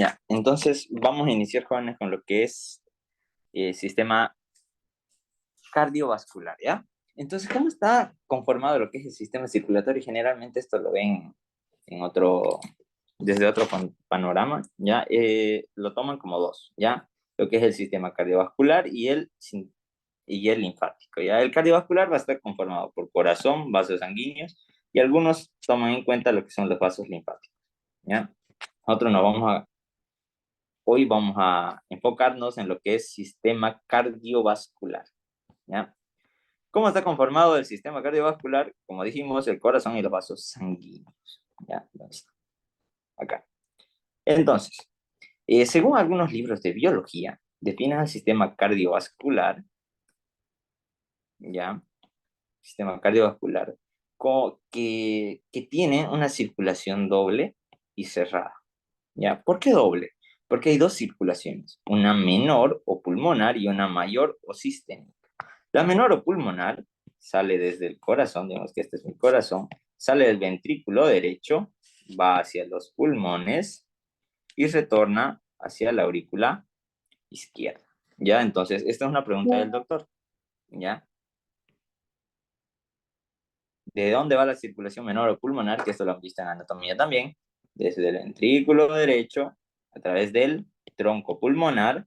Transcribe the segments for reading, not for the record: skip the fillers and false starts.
Ya, entonces vamos a iniciar, jóvenes, con lo que es el sistema cardiovascular, ¿ya? Entonces, ¿cómo está conformado lo que es el sistema circulatorio? Generalmente esto lo ven en otro, desde otro panorama, ¿ya? Lo toman como dos, ¿ya? Lo que es el sistema cardiovascular y el linfático, ¿ya? El cardiovascular va a estar conformado por corazón, vasos sanguíneos, y algunos toman en cuenta lo que son los vasos linfáticos, ¿ya? Nosotros nos vamos a Hoy vamos a enfocarnos en lo que es sistema cardiovascular, ¿ya? ¿Cómo está conformado el sistema cardiovascular? Como dijimos, el corazón y los vasos sanguíneos, ¿ya? ¿Dónde está? Acá. Entonces, según algunos libros de biología, definen el sistema cardiovascular, ¿ya? Sistema cardiovascular, que tiene una circulación doble y cerrada, ¿ya? ¿Por qué doble? Porque hay dos circulaciones, una menor o pulmonar y una mayor o sistémica. La menor o pulmonar sale desde el corazón, digamos que este es mi corazón, sale del ventrículo derecho, va hacia los pulmones y retorna hacia la aurícula izquierda. ¿Ya? Entonces, esta es una pregunta del doctor. ¿Ya? ¿De dónde va la circulación menor o pulmonar? Que esto lo han visto en anatomía también. Desde el ventrículo derecho, a través del tronco pulmonar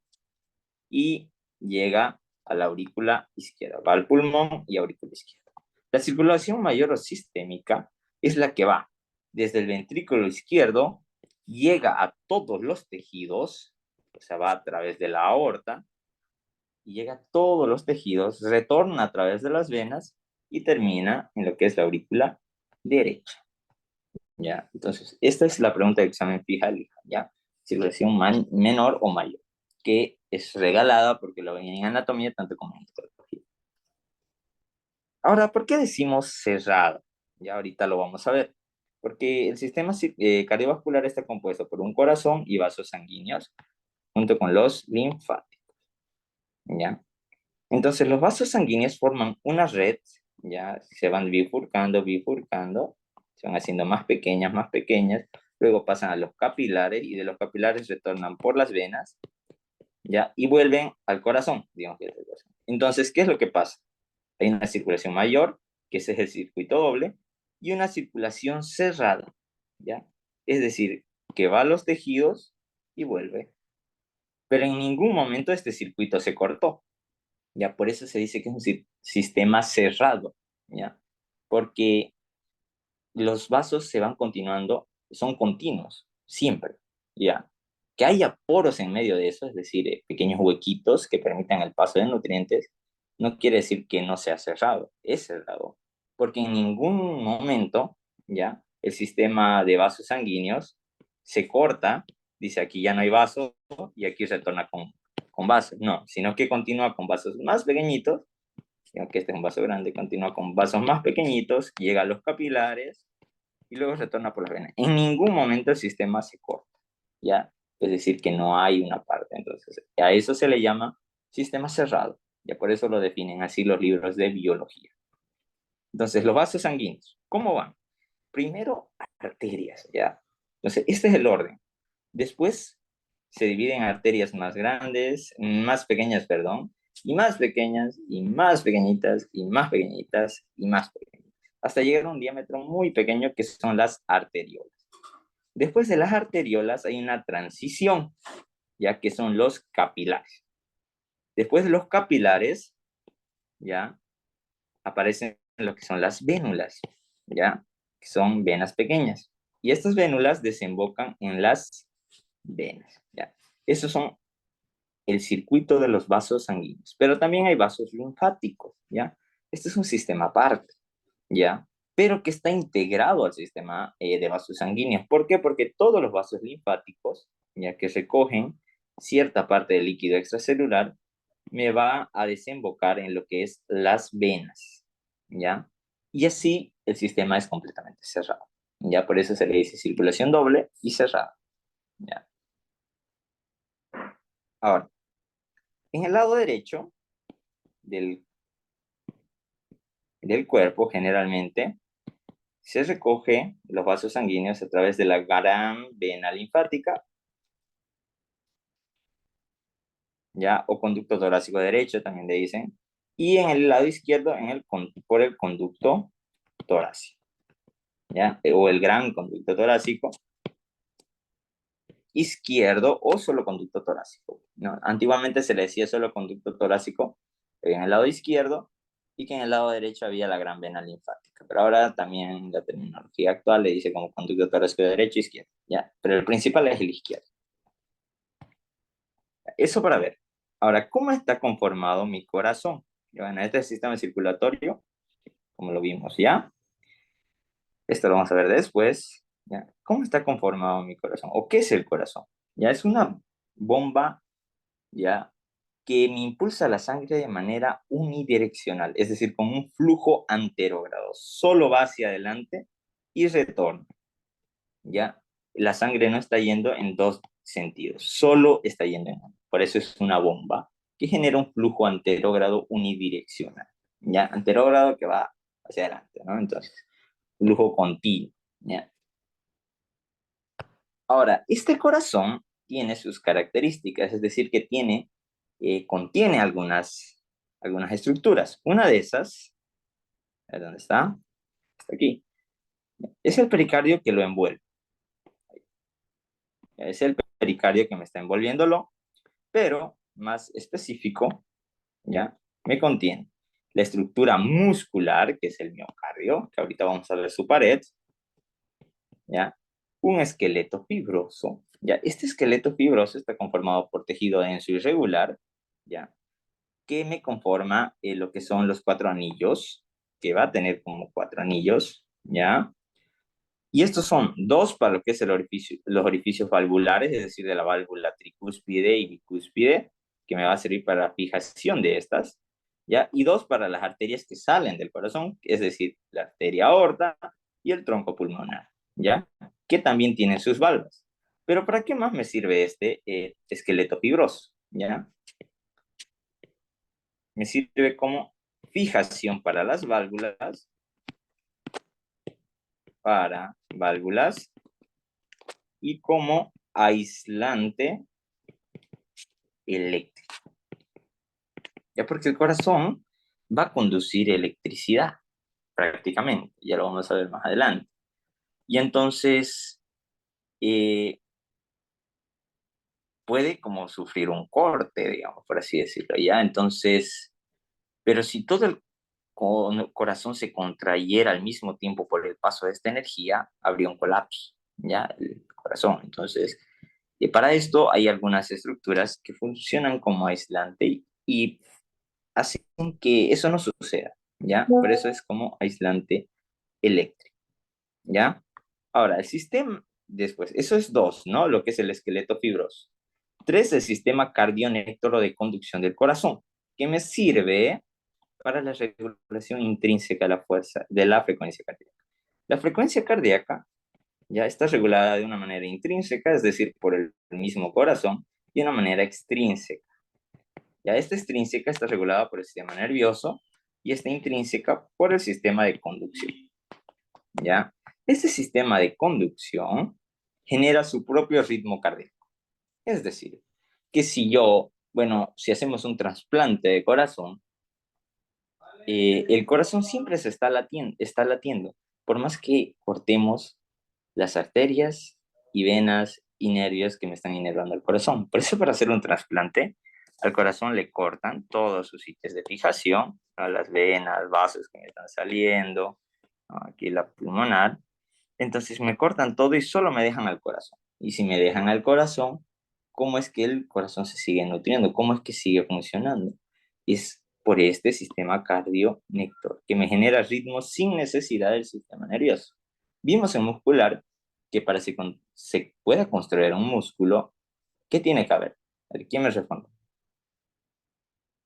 y llega a la aurícula izquierda. Va al pulmón y aurícula izquierda. La circulación mayor o sistémica es la que va desde el ventrículo izquierdo, llega a todos los tejidos, o sea, va a través de la aorta, y llega a todos los tejidos, retorna a través de las venas y termina en lo que es la aurícula derecha. ¿Ya? Entonces, esta es la pregunta de examen fija, ¿ya? Circulación menor o mayor, que es regalada porque lo ven en anatomía tanto como en histología. Ahora, ¿por qué decimos cerrado? Ya ahorita lo vamos a ver. Porque el sistema cardiovascular está compuesto por un corazón y vasos sanguíneos, junto con los linfáticos, ¿ya? Entonces, los vasos sanguíneos forman una red, ya se van bifurcando, se van haciendo más pequeñas, luego pasan a los capilares y de los capilares retornan por las venas, ya, y vuelven al corazón, digamos que es el corazón. Entonces, ¿qué es lo que pasa? Hay una circulación mayor, que ese es el circuito doble, y una circulación cerrada, ¿ya? Es decir, que va a los tejidos y vuelve. Pero en ningún momento este circuito se cortó. Ya por eso se dice que es un sistema cerrado, ¿ya? Porque los vasos se van continuando, son continuos, siempre, ¿ya? Que haya poros en medio de eso, es decir, pequeños huequitos que permitan el paso de nutrientes, no quiere decir que no sea cerrado, es cerrado, porque en ningún momento, ¿ya? El sistema de vasos sanguíneos se corta, dice aquí ya no hay vaso y aquí retorna con vasos, no, sino que continúa con vasos más pequeñitos, sino que este es un vaso grande, continúa con vasos más pequeñitos, llega a los capilares y luego retorna por las venas. En ningún momento el sistema se corta, ¿ya? Es decir, que no hay una parte. Entonces, a eso se le llama sistema cerrado. Ya por eso lo definen así los libros de biología. Entonces, los vasos sanguíneos, ¿cómo van? Primero, arterias, ¿ya? Entonces, este es el orden. Después, se dividen en arterias más grandes, más pequeñas, perdón, y más pequeñas, y más pequeñitas, y más pequeñitas, y más pequeñitas, hasta llegar a un diámetro muy pequeño que son las arteriolas. Después de las arteriolas hay una transición, ya que son los capilares. Después de los capilares, ya aparecen lo que son las vénulas, ya que son venas pequeñas. Y estas vénulas desembocan en las venas, ya. Esos son el circuito de los vasos sanguíneos, pero también hay vasos linfáticos, ¿ya? Este es un sistema aparte, ¿ya? Pero que está integrado al sistema de vasos sanguíneos. ¿Por qué? Porque todos los vasos linfáticos, ya que recogen cierta parte del líquido extracelular, me va a desembocar en lo que es las venas, ¿ya? Y así el sistema es completamente cerrado, ¿ya? Por eso se le dice circulación doble y cerrada, ¿ya? Ahora, en el lado derecho del del cuerpo generalmente se recoge los vasos sanguíneos a través de la gran vena linfática, ¿ya? O conducto torácico derecho, también le dicen. Y en el lado izquierdo, por el conducto torácico, ¿ya? O el gran conducto torácico izquierdo o solo conducto torácico, ¿no? Antiguamente se le decía solo conducto torácico en el lado izquierdo y que en el lado derecho había la gran vena linfática, pero ahora también la terminología actual le dice como conducto torácico derecho e izquierdo, ¿ya? Pero el principal es el izquierdo. Eso para ver. Ahora, ¿cómo está conformado mi corazón? Bueno, este es el sistema circulatorio, como lo vimos ya. Esto lo vamos a ver después. ¿Ya? ¿Cómo está conformado mi corazón? ¿O qué es el corazón? Ya es una bomba, ya, que me impulsa la sangre de manera unidireccional, es decir, con un flujo anterógrado. Solo va hacia adelante y retorna, ¿ya? La sangre no está yendo en dos sentidos, solo está yendo en uno. Por eso es una bomba que genera un flujo anterógrado unidireccional, ¿ya? Anterógrado que va hacia adelante, ¿no? Entonces, flujo continuo, ¿ya? Ahora, este corazón tiene sus características, es decir, que contiene algunas estructuras. Una de esas, ¿dónde está? Está aquí. Es el pericardio que lo envuelve. Es el pericardio que me está envolviéndolo, pero más específico, ¿ya? Me contiene la estructura muscular, que es el miocardio, que ahorita vamos a ver su pared, ¿ya? Un esqueleto fibroso, ¿ya? Este esqueleto fibroso está conformado por tejido denso y irregular, ¿ya? Que me conforma lo que son los cuatro anillos, que va a tener como cuatro anillos, ¿ya? Y estos son dos para lo que es los orificios valvulares, es decir, de la válvula tricúspide y bicúspide, que me va a servir para la fijación de estas, ¿ya? Y dos para las arterias que salen del corazón, es decir, la arteria aorta y el tronco pulmonar, ¿ya? Que también tienen sus válvulas. Pero ¿para qué más me sirve este esqueleto fibroso? ¿Ya? Me sirve como fijación para válvulas y como aislante eléctrico. Ya porque el corazón va a conducir electricidad prácticamente, ya lo vamos a ver más adelante. Y entonces eh, puede como sufrir un corte, digamos, por así decirlo, ya. Entonces, pero si todo el corazón se contrayera al mismo tiempo por el paso de esta energía, habría un colapso, ya, el corazón. Entonces, para esto hay algunas estructuras que funcionan como aislante y hacen que eso no suceda, ¿ya? Por eso es como aislante eléctrico, ¿ya? Ahora, el sistema, después, eso es dos, ¿no? Lo que es el esqueleto fibroso. Tres, el sistema cardionéctoro de conducción del corazón, que me sirve para la regulación intrínseca de la fuerza, de la frecuencia cardíaca. La frecuencia cardíaca ya está regulada de una manera intrínseca, es decir, por el mismo corazón, y de una manera extrínseca. Ya esta extrínseca está regulada por el sistema nervioso y esta intrínseca por el sistema de conducción. ¿Ya? Este sistema de conducción genera su propio ritmo cardíaco. Es decir, que si yo, bueno, si hacemos un trasplante de corazón, el corazón siempre está latiendo, por más que cortemos las arterias y venas y nervios que me están inervando el corazón. Por eso para hacer un trasplante, al corazón le cortan todos sus sitios de fijación, a las venas, vasos que me están saliendo, ¿no? Aquí la pulmonar. Entonces me cortan todo y solo me dejan al corazón. Y si me dejan al corazón, ¿cómo es que el corazón se sigue nutriendo? ¿Cómo es que sigue funcionando? Es por este sistema cardio-néctor, que me genera ritmos sin necesidad del sistema nervioso. Vimos en muscular que para que se pueda construir un músculo, ¿qué tiene que haber? A ver, ¿quién me responde?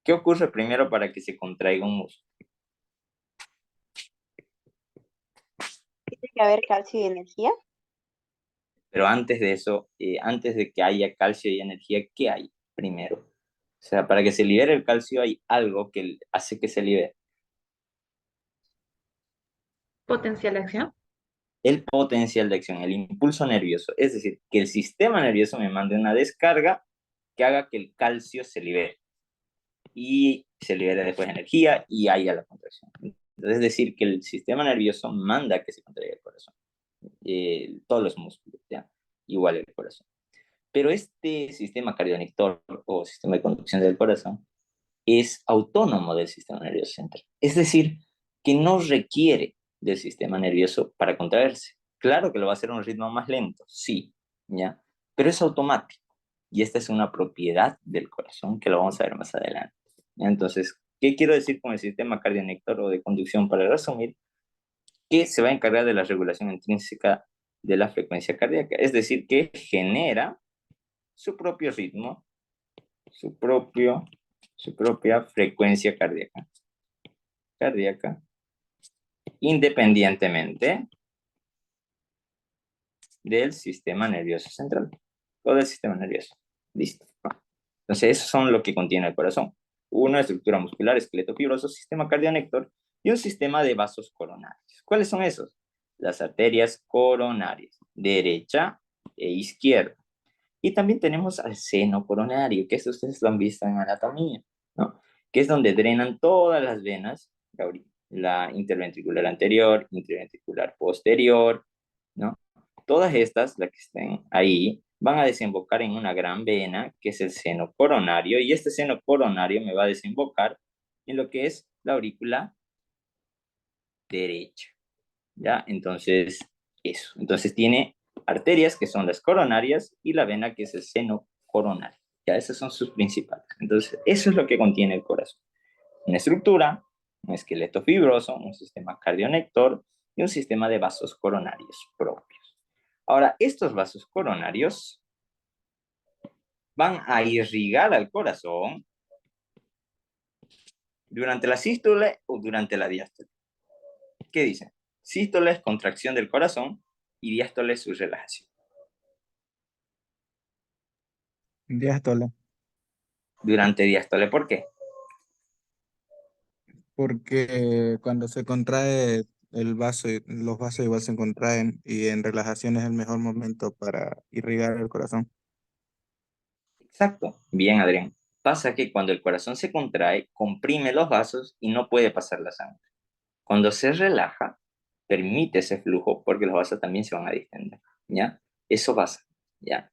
¿Qué ocurre primero para que se contraiga un músculo? Tiene que haber calcio y energía. Pero antes de eso, antes de que haya calcio y energía, ¿qué hay primero? O sea, para que se libere el calcio hay algo que hace que se libere. Potencial de acción. El potencial de acción, el impulso nervioso. Es decir, que el sistema nervioso me mande una descarga que haga que el calcio se libere. Y se libera después energía y haya la contracción. Entonces, es decir, que el sistema nervioso manda que se contraiga el corazón. Todos los músculos, ¿ya? Igual el corazón. Pero este sistema cardionector o sistema de conducción del corazón es autónomo del sistema nervioso central. Es decir, que no requiere del sistema nervioso para contraerse. Claro que lo va a hacer a un ritmo más lento, sí, ¿ya? Pero es automático. Y esta es una propiedad del corazón que lo vamos a ver más adelante. Entonces, ¿qué quiero decir con el sistema cardionector o de conducción? Para resumir, que se va a encargar de la regulación intrínseca de la frecuencia cardíaca. Es decir, que genera su propio ritmo, su, propio, su propia frecuencia cardíaca, independientemente del sistema nervioso central o del sistema nervioso. Listo. Entonces, eso son lo que contiene el corazón. Una estructura muscular, esqueleto fibroso, sistema cardionector y un sistema de vasos coronarios. ¿Cuáles son esos? Las arterias coronarias, derecha e izquierda. Y también tenemos al seno coronario, que eso ustedes lo han visto en anatomía, ¿no? Que es donde drenan todas las venas, la interventricular anterior, interventricular posterior, ¿no? Todas estas, las que estén ahí, van a desembocar en una gran vena, que es el seno coronario, y este seno coronario me va a desembocar en lo que es la aurícula derecha, ¿ya? Entonces, eso. Entonces tiene arterias, que son las coronarias, y la vena, que es el seno coronario. Ya, esas son sus principales. Entonces, eso es lo que contiene el corazón. Una estructura, un esqueleto fibroso, un sistema cardionector y un sistema de vasos coronarios propios. Ahora, estos vasos coronarios van a irrigar al corazón durante la sístole o durante la diástole. ¿Qué dicen? Sístole es contracción del corazón y diástole es su relajación. Diástole, Durante diástole, ¿por qué? porque cuando se contrae el vaso, los vasos igual se contraen y en relajación es el mejor momento para irrigar el corazón. Exacto. Bien, Adrián. Pasa que cuando el corazón se contrae, comprime los vasos y no puede pasar la sangre. Cuando se relaja, permite ese flujo porque los vasos también se van a distender, ¿ya? Eso pasa, ¿ya?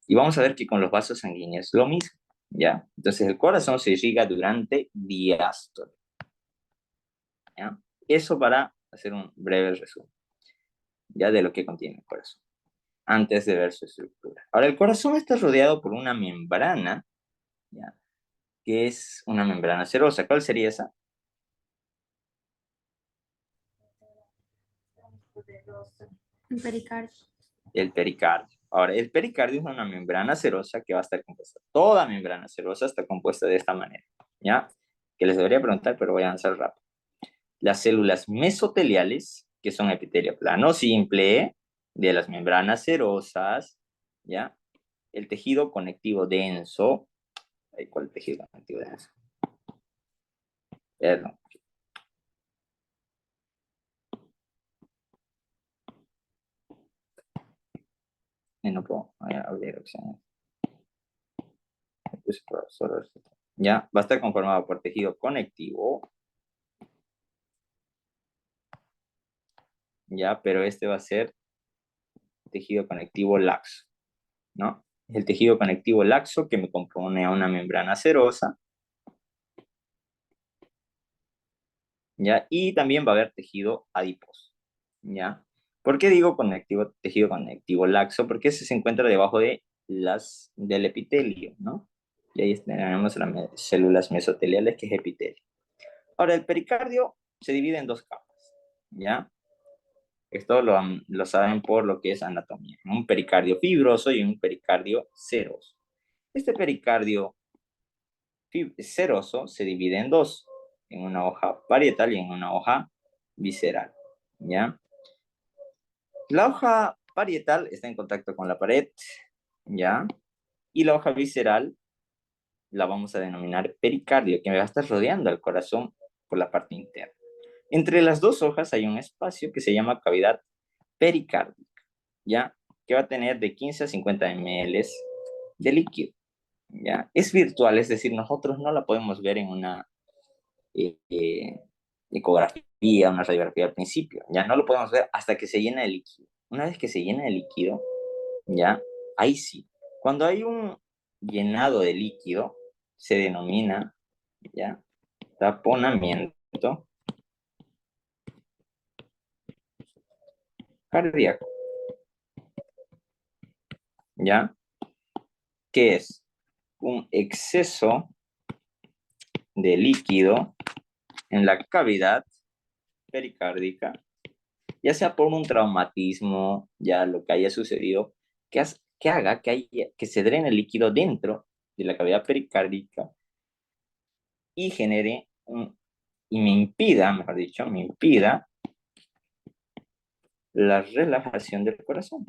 Y vamos a ver que con los vasos sanguíneos lo mismo, ¿ya? Entonces el corazón se irriga durante diástole, ¿ya? Eso para hacer un breve resumen, ¿ya? De lo que contiene el corazón, antes de ver su estructura. Ahora, el corazón está rodeado por una membrana, ¿ya? Que es una membrana serosa. ¿Cuál sería esa? El pericardio. El pericardio. Ahora, el pericardio es una membrana serosa que va a estar compuesta. Toda membrana serosa está compuesta de esta manera, ¿ya? Que les debería preguntar, pero voy a avanzar rápido. Las células mesoteliales, que son epitelio plano simple de las membranas serosas, ¿ya? El tejido conectivo denso. ¿Cuál es el tejido conectivo denso? Perdón. No puedo abrir opciones. Ya, va a estar conformado por tejido conectivo, ya, pero este va a ser tejido conectivo laxo, ¿no? El tejido conectivo laxo que me compone a una membrana serosa, ¿ya? Y también va a haber tejido adiposo, ¿ya? ¿Por qué digo tejido conectivo laxo? Porque ese se encuentra debajo de del epitelio, ¿no? Y ahí tenemos las células mesoteliales, que es epitelio. Ahora, el pericardio se divide en dos capas, ¿ya? Esto lo saben por lo que es anatomía. Un pericardio fibroso y un pericardio seroso. Este pericardio seroso se divide en dos, en una hoja parietal y en una hoja visceral, ¿ya? La hoja parietal está en contacto con la pared, ¿ya? Y la hoja visceral la vamos a denominar pericardio, que me va a estar rodeando el corazón por la parte interna. Entre las dos hojas hay un espacio que se llama cavidad pericárdica, ¿ya? Que va a tener de 15 a 50 ml de líquido. ¿ya? Es virtual, es decir, nosotros no la podemos ver en una ecografía, una radiografía al principio, ya no lo podemos ver hasta que se llena el líquido. Una vez que se llena el líquido, ya, ahí sí. Cuando hay un llenado de líquido, se denomina, ya, taponamiento cardíaco, ¿ya? Que es un exceso de líquido en la cavidad pericárdica, ya sea por un traumatismo, ya lo que haya sucedido, que haga que se drene el líquido dentro de la cavidad pericárdica y genere y me impida, mejor dicho, me impida la relajación del corazón.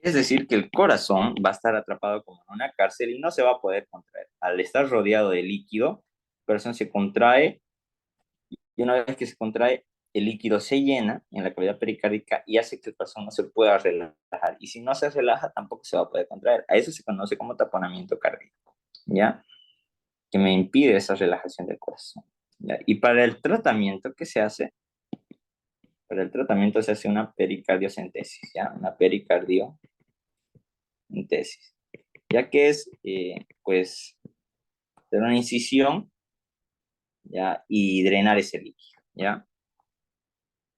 Es decir, que el corazón va a estar atrapado como en una cárcel y no se va a poder contraer. Al estar rodeado de líquido, el corazón se contrae y una vez que se contrae, el líquido se llena en la cavidad pericárdica y hace que el corazón no se pueda relajar. Y si no se relaja, tampoco se va a poder contraer. A eso se conoce como taponamiento cardíaco, ¿ya? Que me impide esa relajación del corazón, ¿ya? Y para el tratamiento, ¿qué se hace? Para el tratamiento se hace una pericardiocentesis, ¿ya? Una pericardiocentesis, ya que es, pues, hacer una incisión, ¿ya? Y drenar ese líquido, ¿ya?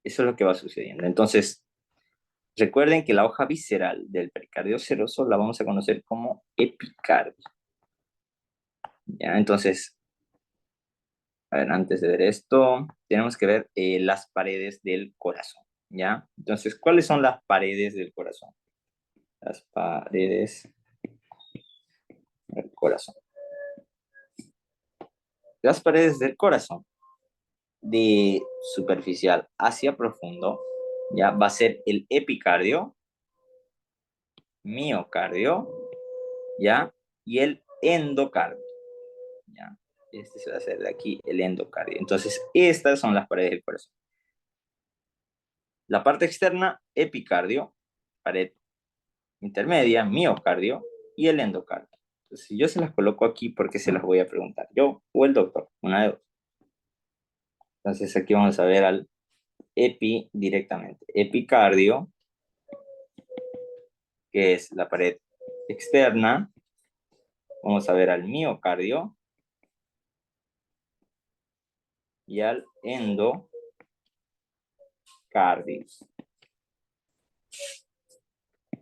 Eso es lo que va sucediendo. Entonces, recuerden que la hoja visceral del pericardio seroso la vamos a conocer como epicardio, ¿ya? Entonces, a ver, antes de ver esto, tenemos que ver las paredes del corazón, ¿ya? Entonces, ¿cuáles son las paredes del corazón? Las paredes del corazón. Las paredes del corazón, de superficial hacia profundo, ya va a ser el epicardio, miocardio, ya, y el endocardio, ya. Este se va a hacer de aquí, el endocardio. Entonces, estas son las paredes del corazón. La parte externa, epicardio, pared intermedia, miocardio y el endocardio. Entonces, si yo se las coloco aquí, ¿por qué se las voy a preguntar? ¿Yo o el doctor? Una de dos. Entonces, aquí vamos a ver al epi directamente. Epicardio, que es la pared externa. Vamos a ver al miocardio y al endocardio.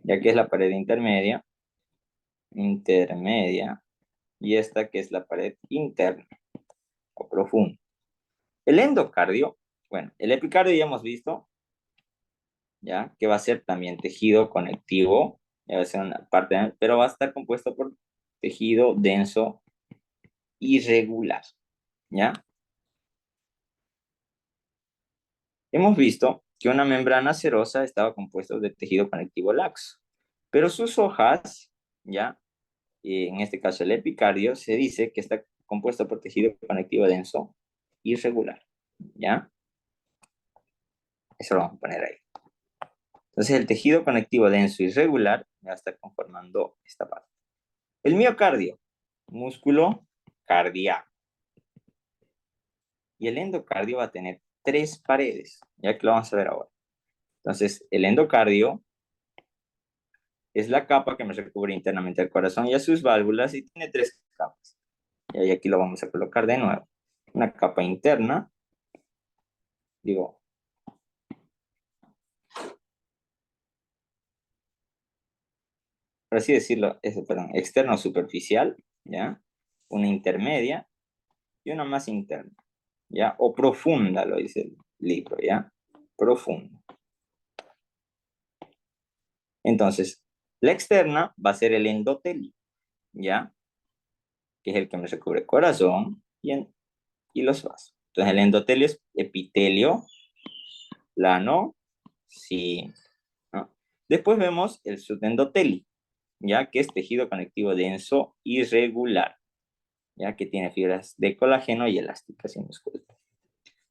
Ya que es la pared intermedia, y esta que es la pared interna o profunda. El endocardio, bueno, el epicardio ya hemos visto, ya que va a ser también tejido conectivo, ya va a ser una parte, pero va a estar compuesto por tejido denso irregular, ¿ya? Hemos visto que una membrana serosa estaba compuesta de tejido conectivo laxo, pero sus hojas, ¿ya? En este caso el epicardio, se dice que está compuesto por tejido conectivo denso irregular, ¿ya? Eso lo vamos a poner ahí. Entonces el tejido conectivo denso irregular va a estar conformando esta parte. El miocardio, músculo cardíaco. Y el endocardio va a tener 3 paredes, ya que lo vamos a ver ahora. Entonces, el endocardio es la capa que me recubre internamente el corazón y a sus válvulas y tiene 3 capas. Y aquí lo vamos a colocar de nuevo. Una capa interna, digo, por así decirlo, externo superficial, ¿ya? Una intermedia y una más interna, ¿ya? O profunda, lo dice el libro, ¿ya? Profunda. Entonces, la externa va a ser el endotelio, ¿ya? Que es el que me recubre el corazón y los vasos. Entonces, el endotelio es epitelio, plano, sí, ¿no? Después vemos el subendotelio, ¿ya? Que es tejido conectivo denso irregular, ¿ya? Que tiene fibras de colágeno y elásticas y musculares.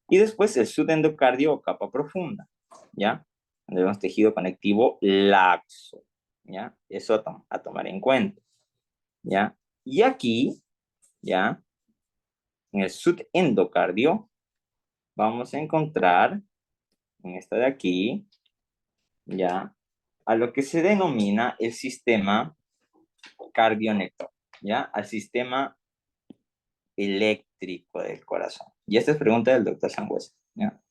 Y después el subendocardio o capa profunda, ¿ya? Tenemos tejido conectivo laxo, ¿ya? Eso a tomar en cuenta, ¿ya? Y aquí, ¿ya? En el subendocardio, vamos a encontrar, en esta de aquí, ¿ya? A lo que se denomina el sistema cardionector, ¿ya? Al sistema eléctrico del corazón. Y esta es pregunta del doctor Sangüesa, ¿ya?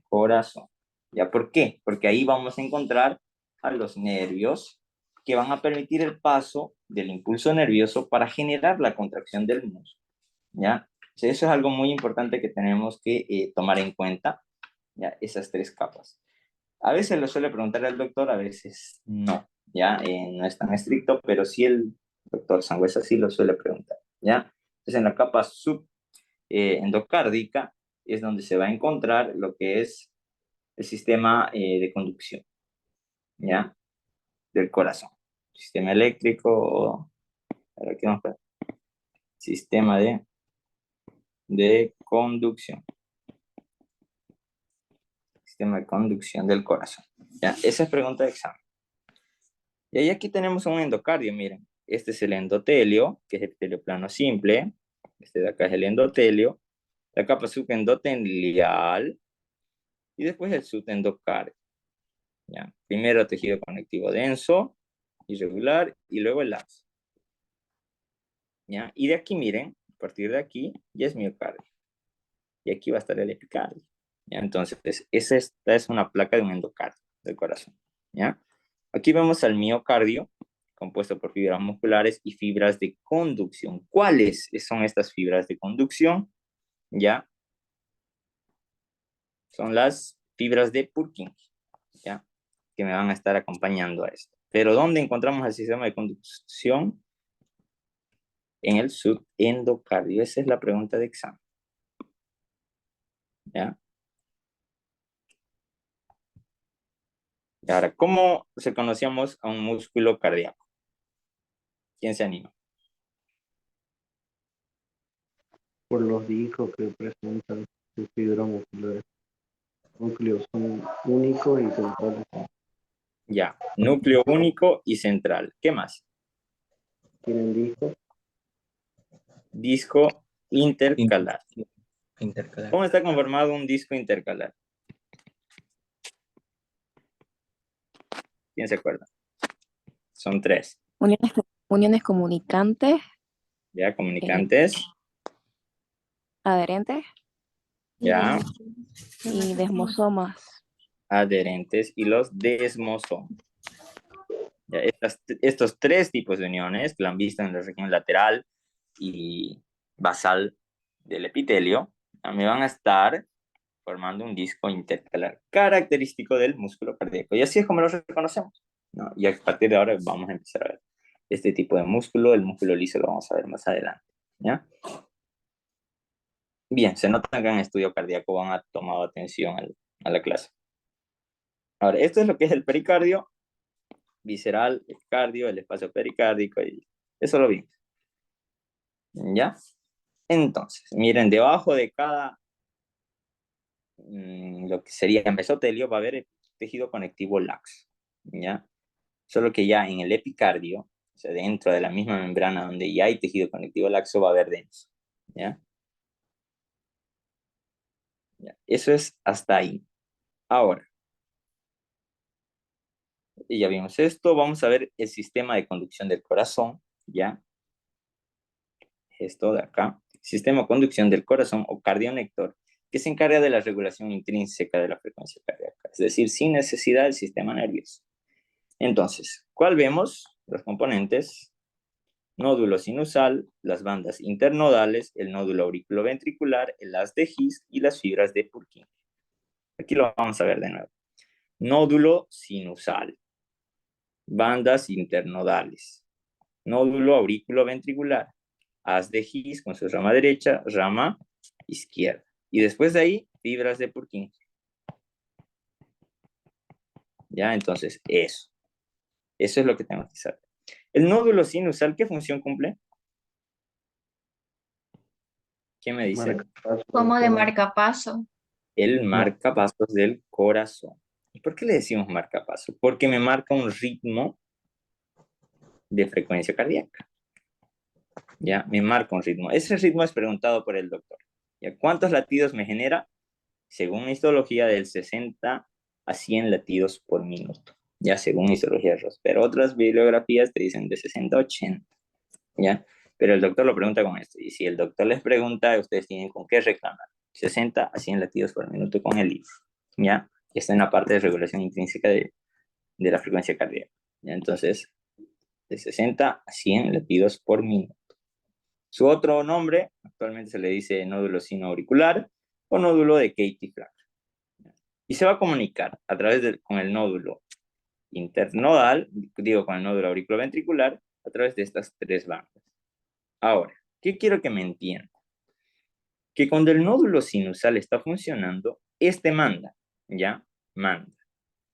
Corazón. ¿Ya por qué? Porque ahí vamos a encontrar a los nervios que van a permitir el paso del impulso nervioso para generar la contracción del músculo, ¿ya? Eso es algo muy importante que tenemos que tomar en cuenta, ¿ya? Esas tres capas. A veces lo suele preguntar el doctor, a veces no, ¿ya? No es tan estricto, pero sí el doctor Sangüesa sí lo suele preguntar, ¿ya? Entonces en la capa subendocárdica es donde se va a encontrar lo que es el sistema de conducción, ¿ya? Del corazón. Sistema eléctrico, aquí vamos a ver. Sistema de conducción. Sistema de conducción del corazón. ¿Ya? Esa es pregunta de examen. Y ahí aquí tenemos un endocardio, miren. Este es el endotelio, que es el epitelio plano simple. Este de acá es el endotelio. La capa subendotelial. Y después el subendocardio. ¿Ya? Primero tejido conectivo denso, irregular, y luego el laxo. ¿Ya? Y de aquí, miren, a partir de aquí ya es miocardio. Y aquí va a estar el epicardio. ¿Ya? Entonces, esta es una placa de un endocardio del corazón. ¿Ya? Aquí vemos al miocardio, compuesto por fibras musculares y fibras de conducción. ¿Cuáles son estas fibras de conducción? ¿Ya? Son las fibras de Purkinje, ¿ya? Que me van a estar acompañando a esto. Pero ¿dónde encontramos el sistema de conducción? En el subendocardio. Esa es la pregunta de examen. ¿Ya? Y ahora, ¿cómo reconocíamos a un músculo cardíaco? ¿Quién se anima? Por los discos que presentan sus fibras musculares. Núcleos son únicos y centrales. Ya, núcleo único y central. ¿Qué más? Tienen discos. Disco intercalar. Intercalar. ¿Cómo está conformado un disco intercalar? ¿Quién se acuerda? Son tres. Uniones comunicantes, Ya, comunicantes. adherentes Ya, y desmosomas. adherentes y los desmosomas. Ya, estos tres tipos de uniones que la han visto en la región lateral y basal del epitelio, me van a estar formando un disco intercalar característico del músculo cardíaco. Y así es como lo reconocemos, ¿no? Y a partir de ahora vamos a empezar a ver este tipo de músculo. El músculo liso lo vamos a ver más adelante, ¿ya? Bien, se nota que en estudio cardíaco van a tomar atención a la clase. Ahora, esto es lo que es el pericardio visceral, el cardio, el espacio pericárdico, y eso lo vimos, ¿ya? Entonces, miren, debajo de cada lo que sería mesotelio va a haber el tejido conectivo laxo, ¿ya? Solo que ya en el epicardio, o sea, dentro de la misma membrana donde ya hay tejido conectivo laxo, va a haber denso, ¿ya? ¿Ya? Eso es hasta ahí. Ahora, y ya vimos esto, vamos a ver el sistema de conducción del corazón, ¿ya? Esto de acá. Sistema de conducción del corazón o cardionector, que se encarga de la regulación intrínseca de la frecuencia cardíaca, es decir, sin necesidad del sistema nervioso. Entonces, ¿cuál vemos? Los componentes: nódulo sinusal, las bandas internodales, el nódulo auriculoventricular, el haz de His y las fibras de Purkinje. Aquí lo vamos a ver de nuevo. Nódulo sinusal, bandas internodales, nódulo auriculoventricular, haz de His con su rama derecha, rama izquierda. Y después de ahí, fibras de Purkinje. Ya, entonces, eso. Eso es lo que tenemos que saber. El nódulo sinusal, ¿qué función cumple? ¿Quién me dice? Como de marcapaso. El marcapasos del corazón. ¿Y por qué le decimos marcapasos? Porque me marca un ritmo de frecuencia cardíaca. Ya, me marca un ritmo. Ese ritmo es preguntado por el doctor. ¿Ya? ¿Cuántos latidos me genera? Según histología, del 60 a 100 latidos por minuto. Ya, según histología de Ross. Pero otras bibliografías te dicen de 60 a 80. ¿Ya? Pero el doctor lo pregunta con esto. Y si el doctor les pregunta, ustedes tienen con qué reclamar. 60 a 100 latidos por minuto con el IF. ¿Ya? Está en la parte de regulación intrínseca de la frecuencia cardíaca. ¿Ya? Entonces, de 60 a 100 latidos por minuto. Su otro nombre, actualmente se le dice nódulo sinoauricular o nódulo de Katie-Flack. Y se va a comunicar a través con el nódulo internodal, con el nódulo auriculoventricular, a través de estas tres bandas. Ahora, ¿qué quiero que me entiendan? Que cuando el nódulo sinusal está funcionando, este manda, ¿ya? Manda.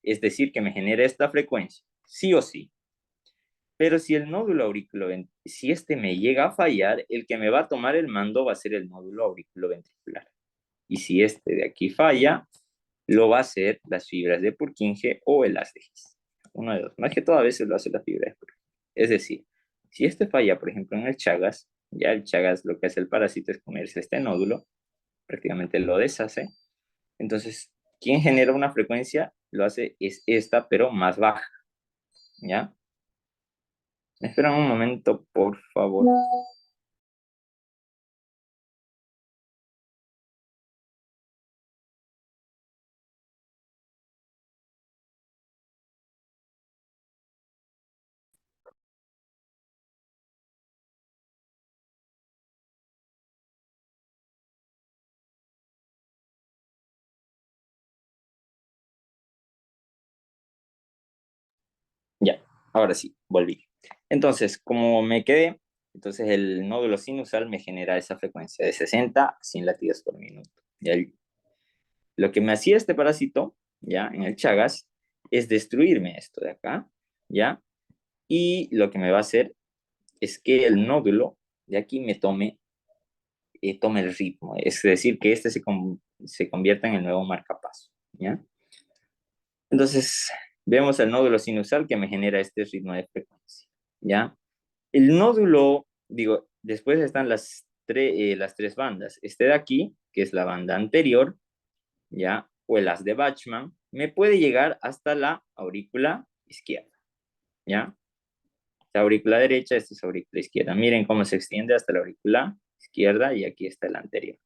Es decir, que me genera esta frecuencia, sí o sí. Pero si el nódulo auriculoventricular, si este me llega a fallar, el que me va a tomar el mando va a ser el nódulo auriculoventricular. Y si este de aquí falla, lo va a hacer las fibras de Purkinje o el haz de His. Uno de dos. Más que todo a veces lo hace la fibra de Purkinje. Es decir, si este falla, por ejemplo, en el Chagas, ya el Chagas lo que hace el parásito es comerse este nódulo, prácticamente lo deshace. Entonces, ¿quién genera una frecuencia? Lo hace es esta, pero más baja. ¿Ya? ¿Me esperan un momento, por favor? Ya, ahora sí, volví. Entonces, como me quedé, entonces el nódulo sinusal me genera esa frecuencia de 60 a 100 latidos por minuto. ¿Ya? Lo que me hacía este parásito, ya, en el Chagas, es destruirme esto de acá, ¿ya? Y lo que me va a hacer es que el nódulo de aquí me tome el ritmo, es decir, que este se convierta en el nuevo marcapaso, ¿ya? Entonces, vemos el nódulo sinusal que me genera este ritmo de frecuencia, ¿ya? El nódulo, después están las tres bandas. Este de aquí, que es la banda anterior, ¿ya? O el haz de Bachmann, me puede llegar hasta la aurícula izquierda, ¿ya? La aurícula derecha, esta es la aurícula izquierda. Miren cómo se extiende hasta la aurícula izquierda y aquí está el anterior.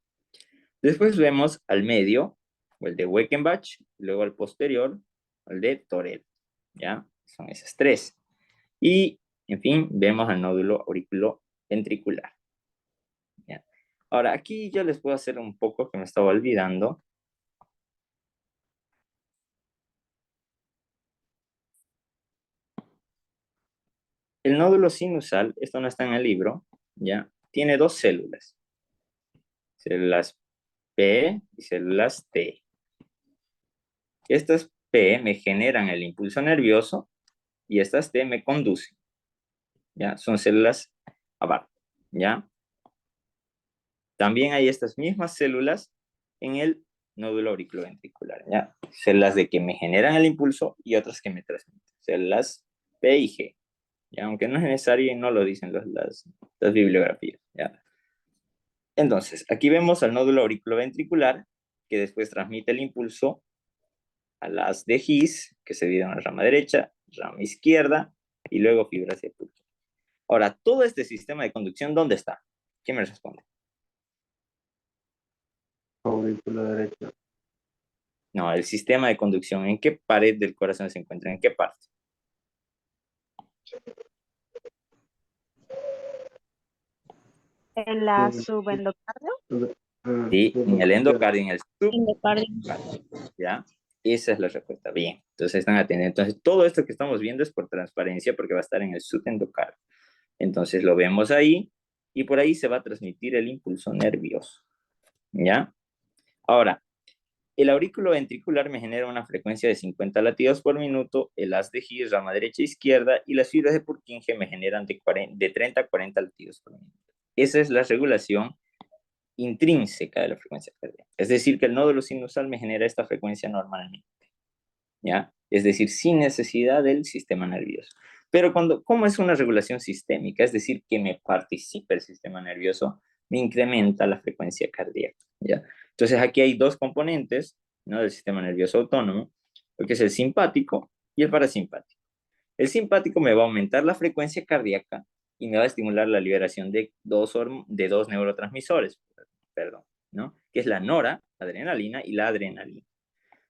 Después vemos al medio, o el de Weckenbach, luego al posterior, el de Torel, ¿ya? Son esas tres. Y, en fin, vemos al nódulo auriculoventricular, ¿ya? Ahora, aquí yo les puedo hacer un poco que me estaba olvidando. El nódulo sinusal, esto no está en el libro, ¿ya? Tiene dos células. Células P y células T. Estas P me generan el impulso nervioso y estas T me conducen, ¿ya? Son células aparte, ¿ya? También hay estas mismas células en el nódulo auriculoventricular, ¿ya? Células de que me generan el impulso y otras que me transmiten. Células P y G, ¿ya? Aunque no es necesario y no lo dicen las bibliografías, ¿ya? Entonces, aquí vemos al nódulo auriculoventricular que después transmite el impulso a las de His, que se dividen en la rama derecha, rama izquierda y luego fibras de Purkinje. Ahora, todo este sistema de conducción, ¿dónde está? ¿Quién me responde? Aurícula derecha. No, el sistema de conducción, ¿en qué pared del corazón se encuentra? ¿En qué parte? En la subendocardio. Sí, en el endocardio, en el Endocardio. subcardio, ¿ya? Esa es la respuesta. Bien, entonces están atendiendo. Entonces, todo esto que estamos viendo es por transparencia porque va a estar en el subendocardio. Entonces, lo vemos ahí y por ahí se va a transmitir el impulso nervioso, ¿ya? Ahora, el aurículo ventricular me genera una frecuencia de 50 latidos por minuto, el haz de His, rama derecha e izquierda, y las fibras de Purkinje me generan de 30 a 40 latidos por minuto. Esa es la regulación intrínseca de la frecuencia cardíaca. Es decir, que el nódulo sinusal me genera esta frecuencia normalmente, ¿ya? Es decir, sin necesidad del sistema nervioso. Pero ¿cómo es una regulación sistémica? Es decir, que me participe el sistema nervioso, me incrementa la frecuencia cardíaca, ¿ya? Entonces aquí hay dos componentes, ¿no?, del sistema nervioso autónomo, lo que es el simpático y el parasimpático. El simpático me va a aumentar la frecuencia cardíaca y me va a estimular la liberación de dos neurotransmisores, perdón, ¿no?, que es la noradrenalina y la adrenalina.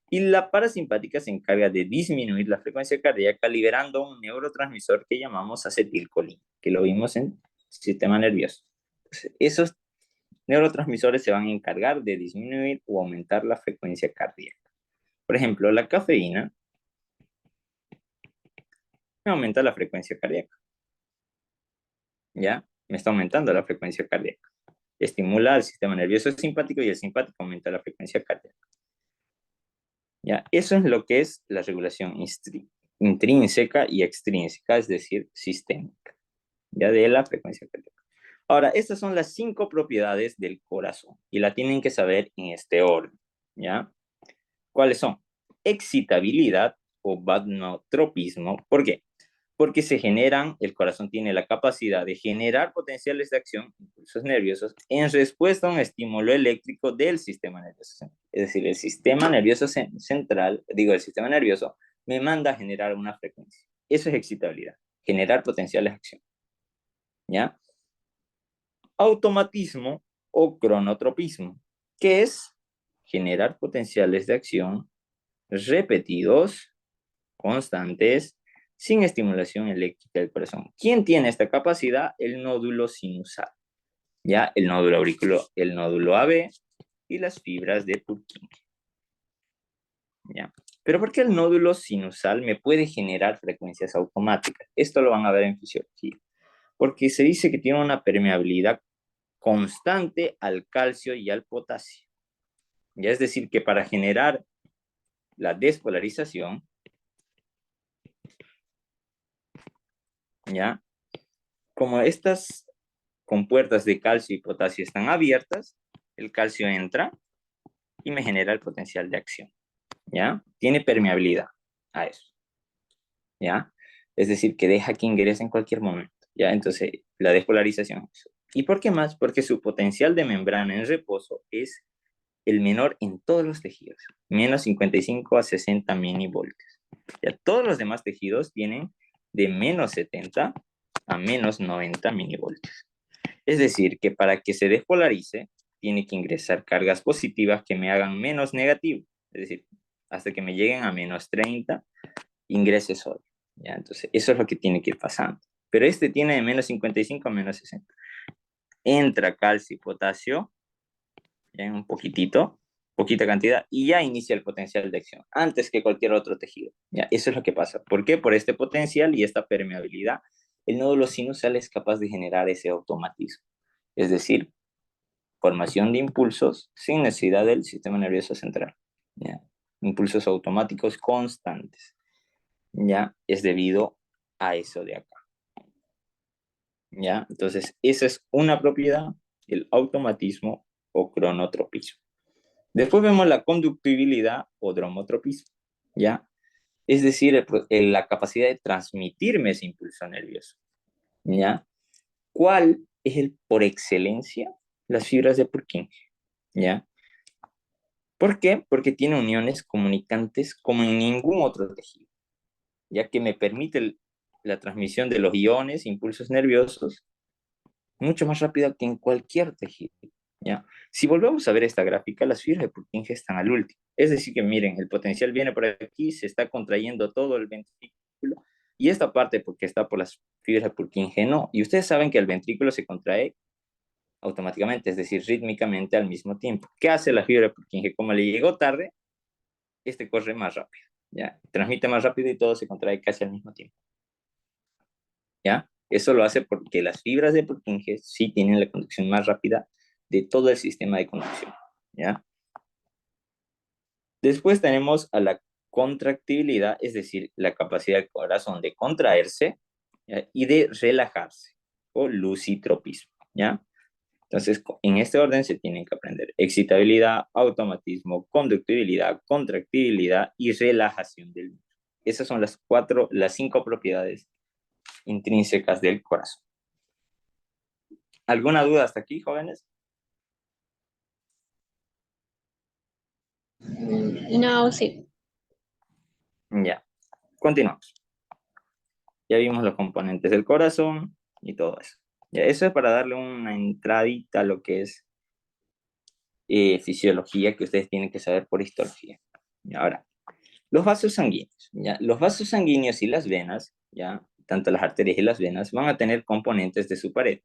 Y la parasimpática se encarga de disminuir la frecuencia cardíaca liberando un neurotransmisor que llamamos acetilcolina, que lo vimos en el sistema nervioso. Entonces, esos neurotransmisores se van a encargar de disminuir o aumentar la frecuencia cardíaca. Por ejemplo, la cafeína me aumenta la frecuencia cardíaca. ¿Ya? Me está aumentando la frecuencia cardíaca. Estimula el sistema nervioso simpático y el simpático aumenta la frecuencia cardíaca. ¿Ya? Eso es lo que es la regulación intrínseca y extrínseca, es decir, sistémica, ¿ya?, de la frecuencia cardíaca. Ahora, estas son las 5 propiedades del corazón y la tienen que saber en este orden, ¿ya? ¿Cuáles son? Excitabilidad o magnotropismo. ¿Por qué? Porque el corazón tiene la capacidad de generar potenciales de acción, impulsos nerviosos, en respuesta a un estímulo eléctrico del sistema nervioso central. Es decir, el sistema nervioso el sistema nervioso me manda a generar una frecuencia. Eso es excitabilidad, generar potenciales de acción, ¿ya? Automatismo o cronotropismo, que es generar potenciales de acción repetidos, constantes, sin estimulación eléctrica del corazón. ¿Quién tiene esta capacidad? El nódulo sinusal, ¿ya? El nódulo AB y las fibras de Purkinje, ¿ya? Pero ¿por qué el nódulo sinusal me puede generar frecuencias automáticas? Esto lo van a ver en fisiología. Porque se dice que tiene una permeabilidad constante al calcio y al potasio. Ya, es decir, que para generar la despolarización, ¿ya?, como estas compuertas de calcio y potasio están abiertas, el calcio entra y me genera el potencial de acción, ¿ya? Tiene permeabilidad a eso, ¿ya? Es decir, que deja que ingrese en cualquier momento, ¿ya? Entonces, la despolarización. ¿Y por qué más? Porque su potencial de membrana en reposo es el menor en todos los tejidos, menos 55 a 60 minivoltios. Ya todos los demás tejidos tienen de menos 70 a menos 90 minivoltios. Es decir, que para que se despolarice, tiene que ingresar cargas positivas que me hagan menos negativo. Es decir, hasta que me lleguen a menos 30, ingrese sodio. ¿Ya? Entonces, eso es lo que tiene que ir pasando. Pero este tiene de menos 55 a menos 60. Entra calcio y potasio, en un poquita cantidad, y ya inicia el potencial de acción, antes que cualquier otro tejido. ¿Ya? Eso es lo que pasa. ¿Por qué? Por este potencial y esta permeabilidad, el nódulo sinusal es capaz de generar ese automatismo. Es decir, formación de impulsos sin necesidad del sistema nervioso central. ¿Ya? Impulsos automáticos constantes. ¿Ya? Es debido a eso de acá. ¿Ya? Entonces, esa es una propiedad, el automatismo o cronotropismo. Después vemos la conductibilidad o dromotropismo, ¿ya? Es decir, la capacidad de transmitirme ese impulso nervioso, ¿ya? ¿Cuál es por excelencia? Las fibras de Purkinje, ¿ya? ¿Por qué? Porque tiene uniones comunicantes como en ningún otro tejido, ya que me permite la transmisión de los iones, impulsos nerviosos, mucho más rápida que en cualquier tejido, ¿ya? Si volvemos a ver esta gráfica, las fibras de Purkinje están al último. Es decir que miren, el potencial viene por aquí, se está contrayendo todo el ventrículo, y esta parte porque está por las fibras de Purkinje no. Y ustedes saben que el ventrículo se contrae automáticamente, es decir, rítmicamente al mismo tiempo. ¿Qué hace la fibra de Purkinje? Como le llegó tarde, este corre más rápido, ¿ya? Transmite más rápido y todo se contrae casi al mismo tiempo, ¿ya? Eso lo hace porque las fibras de Purkinje sí tienen la conducción más rápida de todo el sistema de conducción, ¿ya? Después tenemos a la contractibilidad, es decir, la capacidad del corazón de contraerse, ¿ya?, y de relajarse, o lusitropismo, ¿ya? Entonces, en este orden se tienen que aprender excitabilidad, automatismo, conductibilidad, contractibilidad y relajación del músculo. Esas son las 5 propiedades intrínsecas del corazón. ¿Alguna duda hasta aquí, jóvenes? No, sí. Ya, continuamos. Ya vimos los componentes del corazón y todo eso. Ya, eso es para darle una entradita a lo que es fisiología que ustedes tienen que saber por histología. Y ahora, los vasos sanguíneos. ¿Ya? Los vasos sanguíneos y las venas, ¿ya? Tanto las arterias y las venas, van a tener componentes de su pared.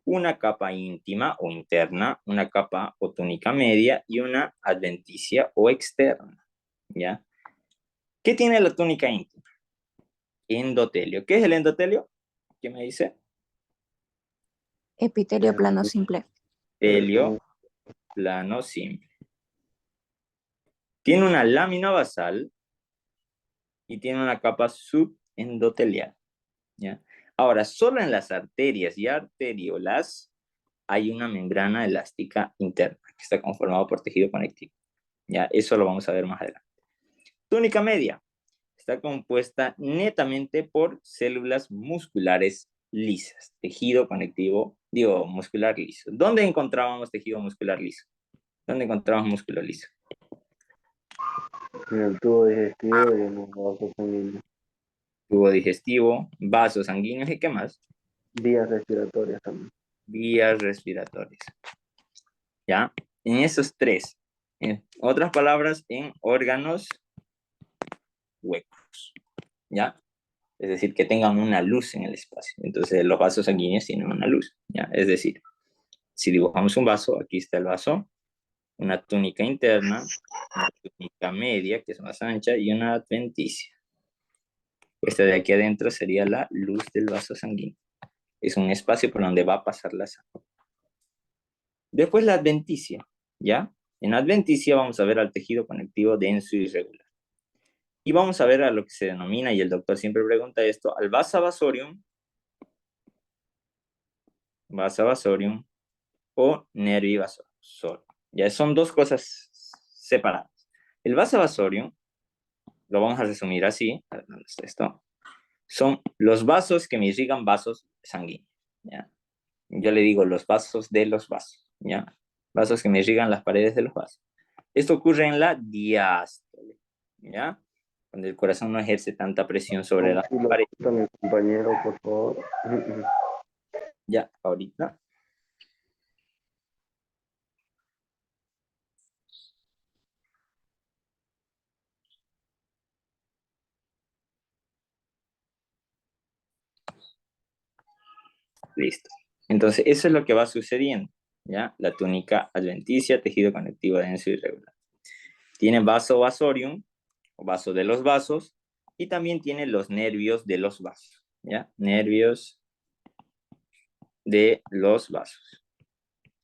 Una capa íntima o interna, una capa o túnica media y una adventicia o externa. ¿Ya? ¿Qué tiene la túnica íntima? Endotelio. ¿Qué es el endotelio? ¿Qué me dice? Epitelio plano simple. Helio plano simple. Tiene una lámina basal y tiene una capa subendotelial. ¿Ya? Ahora, solo en las arterias y arteriolas hay una membrana elástica interna que está conformada por tejido conectivo. ¿Ya? Eso lo vamos a ver más adelante. Túnica media está compuesta netamente por células musculares lisas, tejido conectivo, muscular liso. ¿Dónde encontrábamos tejido muscular liso? ¿Dónde encontramos músculo liso? En el tubo digestivo y en los vasos sanguíneos. Tubo digestivo, vasos sanguíneos y ¿qué más? Vías respiratorias también. Vías respiratorias. ¿Ya? En esos 3. En otras palabras, en órganos huecos. ¿Ya? Es decir, que tengan una luz en el espacio. Entonces, los vasos sanguíneos tienen una luz. ¿Ya? Es decir, si dibujamos un vaso, aquí está el vaso, una túnica interna, una túnica media, que es más ancha, y una adventicia. Esta de aquí adentro sería la luz del vaso sanguíneo. Es un espacio por donde va a pasar la sangre. Después la adventicia, ¿ya? En adventicia vamos a ver al tejido conectivo denso y irregular. Y vamos a ver a lo que se denomina, y el doctor siempre pregunta esto, al vasa vasorium o nervi vasorium. Ya son 2 cosas separadas. El vasa vasorium, lo vamos a resumir así, esto, son los vasos que me irrigan vasos sanguíneos, ¿ya? Yo le digo los vasos de los vasos, ¿ya? Vasos que me irrigan las paredes de los vasos. Esto ocurre en la diástole, ¿ya? Cuando el corazón no ejerce tanta presión sobre la pared. Mi compañero, por favor. Ya, ahorita. Listo. Entonces, eso es lo que va sucediendo, ¿ya? La túnica adventicia, tejido conectivo denso y irregular. Tiene vaso vasorium, o vaso de los vasos, y también tiene los nervios de los vasos, ¿ya? Nervios de los vasos.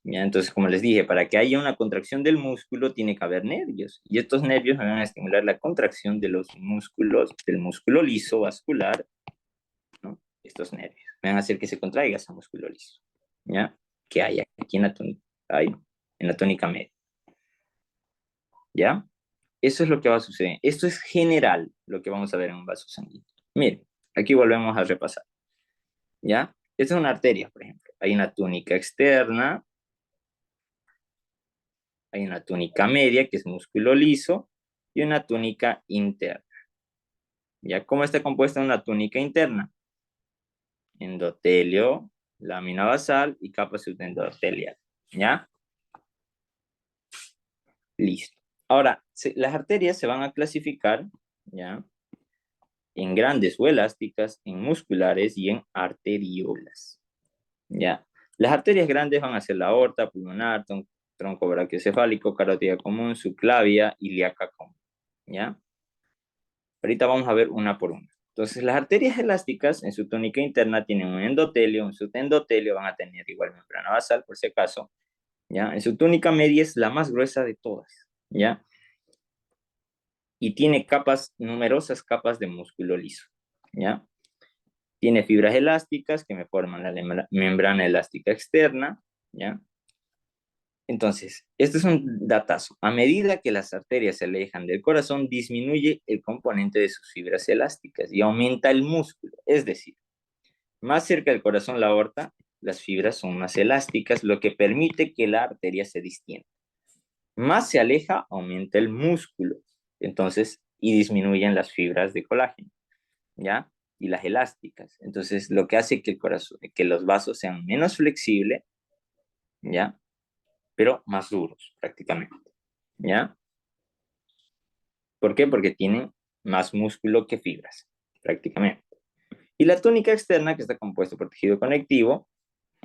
¿Ya? Entonces, como les dije, para que haya una contracción del músculo tiene que haber nervios, y estos nervios van a estimular la contracción de los músculos, del músculo liso vascular, ¿no? Estos nervios van a hacer que se contraiga ese músculo liso, ¿ya? Que hay aquí en la túnica media, ¿ya? Eso es lo que va a suceder. Esto es general, lo que vamos a ver en un vaso sanguíneo. Miren, aquí volvemos a repasar, ¿ya? Esta es una arteria, por ejemplo. Hay una túnica externa, hay una túnica media, que es músculo liso, y una túnica interna. ¿Ya? ¿Cómo está compuesta una túnica interna? Endotelio, lámina basal y capa subendotelial. ¿Ya? Listo. Ahora, las arterias se van a clasificar, ¿ya? En grandes o elásticas, en musculares y en arteriolas. ¿Ya? Las arterias grandes van a ser la aorta, pulmonar, tronco brachiocefálico, carótida común, subclavia, ilíaca común. ¿Ya? Ahorita vamos a ver una por una. Entonces, las arterias elásticas en su túnica interna tienen un endotelio, un subendotelio, van a tener igual membrana basal, por si acaso. ¿Ya? En su túnica media es la más gruesa de todas. ¿Ya? Y tiene numerosas capas de músculo liso. ¿Ya? Tiene fibras elásticas que me forman la membrana elástica externa, ¿ya? Entonces, este es un datazo. A medida que las arterias se alejan del corazón, disminuye el componente de sus fibras elásticas y aumenta el músculo. Es decir, más cerca del corazón, la aorta, las fibras son más elásticas, lo que permite que la arteria se distienda. Más se aleja, aumenta el músculo. Entonces, y disminuyen las fibras de colágeno, ¿ya? Y las elásticas. Entonces, lo que hace que el corazón, que los vasos sean menos flexibles, ¿ya? Pero más duros, prácticamente, ¿ya? ¿Por qué? Porque tienen más músculo que fibras, prácticamente. Y la túnica externa, que está compuesta por tejido conectivo,